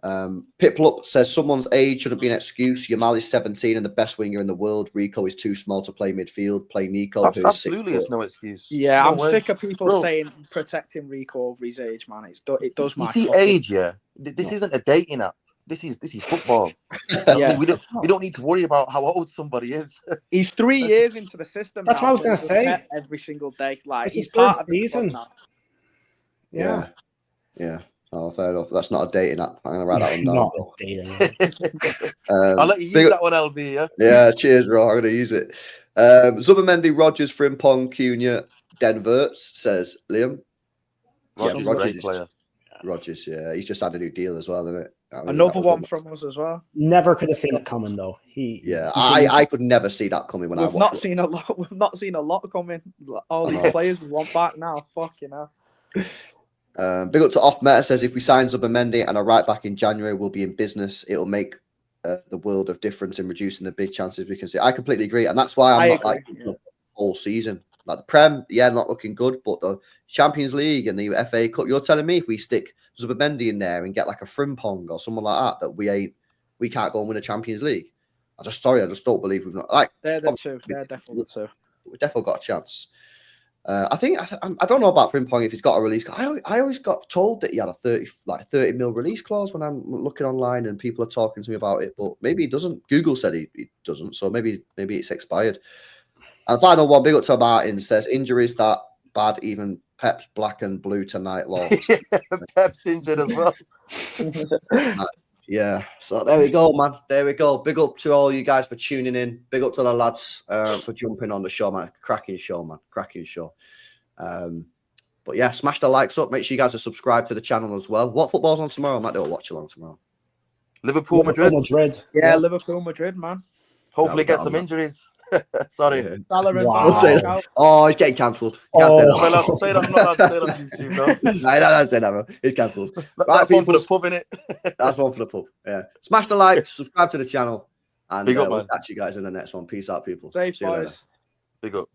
Piplup says someone's age shouldn't be an excuse. Yamal is 17 and the best winger in the world. Rico is too small to play midfield. Play Nico. Absolutely, it's no excuse. Yeah, I'm sick of people saying protecting Rico over his age, man. It does my. You see, age, yeah. This isn't a dating app. This is football. Yeah, we don't need to worry about how old somebody is. He's 3 years into the system. That's what I was going to say. Every single day, like it's he's his third part of the season. Yeah. Oh, fair enough. That's not a dating app. I'm gonna write that one down. Not a dating app. I'll let you use that one, LB. Yeah, cheers, bro. I'm gonna use it. Zubermendi, Rogers, Frimpong, Cunha, Denver says Liam. Rogers, yeah, he's just had a new deal as well, isn't it? Another one from us as well. Never could have seen it coming though. I could never see that coming when we've not seen a lot. We've not seen a lot coming. All these players we want back now. Fucking hell. Big up to Off Meta says if we sign Zubermendi and are right back in January, we'll be in business. It'll make the world of difference in reducing the big chances we can see. I completely agree, and that's why I'm not all season. Like the Prem, not looking good, but the Champions League and the FA Cup, you're telling me if we stick Zubermendi in there and get like a Frimpong or someone like that we can't go and win a Champions League. I just don't believe we've not like. They're definitely the two. We've definitely got a chance. I don't know about Frimpong if he's got a release. I always got told that he had a 30 mil release clause when I'm looking online and people are talking to me about it, but maybe he doesn't. Google said he doesn't, so maybe it's expired. And final one, big up to Martin, says injuries that bad, even Pep's black and blue tonight, Lord. Pep's injured as well. Yeah, so there we go, man. There we go. Big up to all you guys for tuning in. Big up to the lads for jumping on the show, man. Cracking show, man. Cracking show. But yeah, smash the likes up. Make sure you guys are subscribed to the channel as well. What football's on tomorrow? I might do a watch along tomorrow. Liverpool, Madrid. Yeah, Liverpool, Madrid, man. Hopefully get some injuries. Sorry. Yeah. Wow. Oh, he's getting cancelled. I'm not allowed to say that on YouTube, bro. No, don't say that, bro. He's cancelled. That's one for the pub, innit? That's one for the pub. Yeah. Smash the like, subscribe to the channel, and Big up, we'll man. catch you guys in the next one. Peace out, people. Safe, See you later. boys. Big up.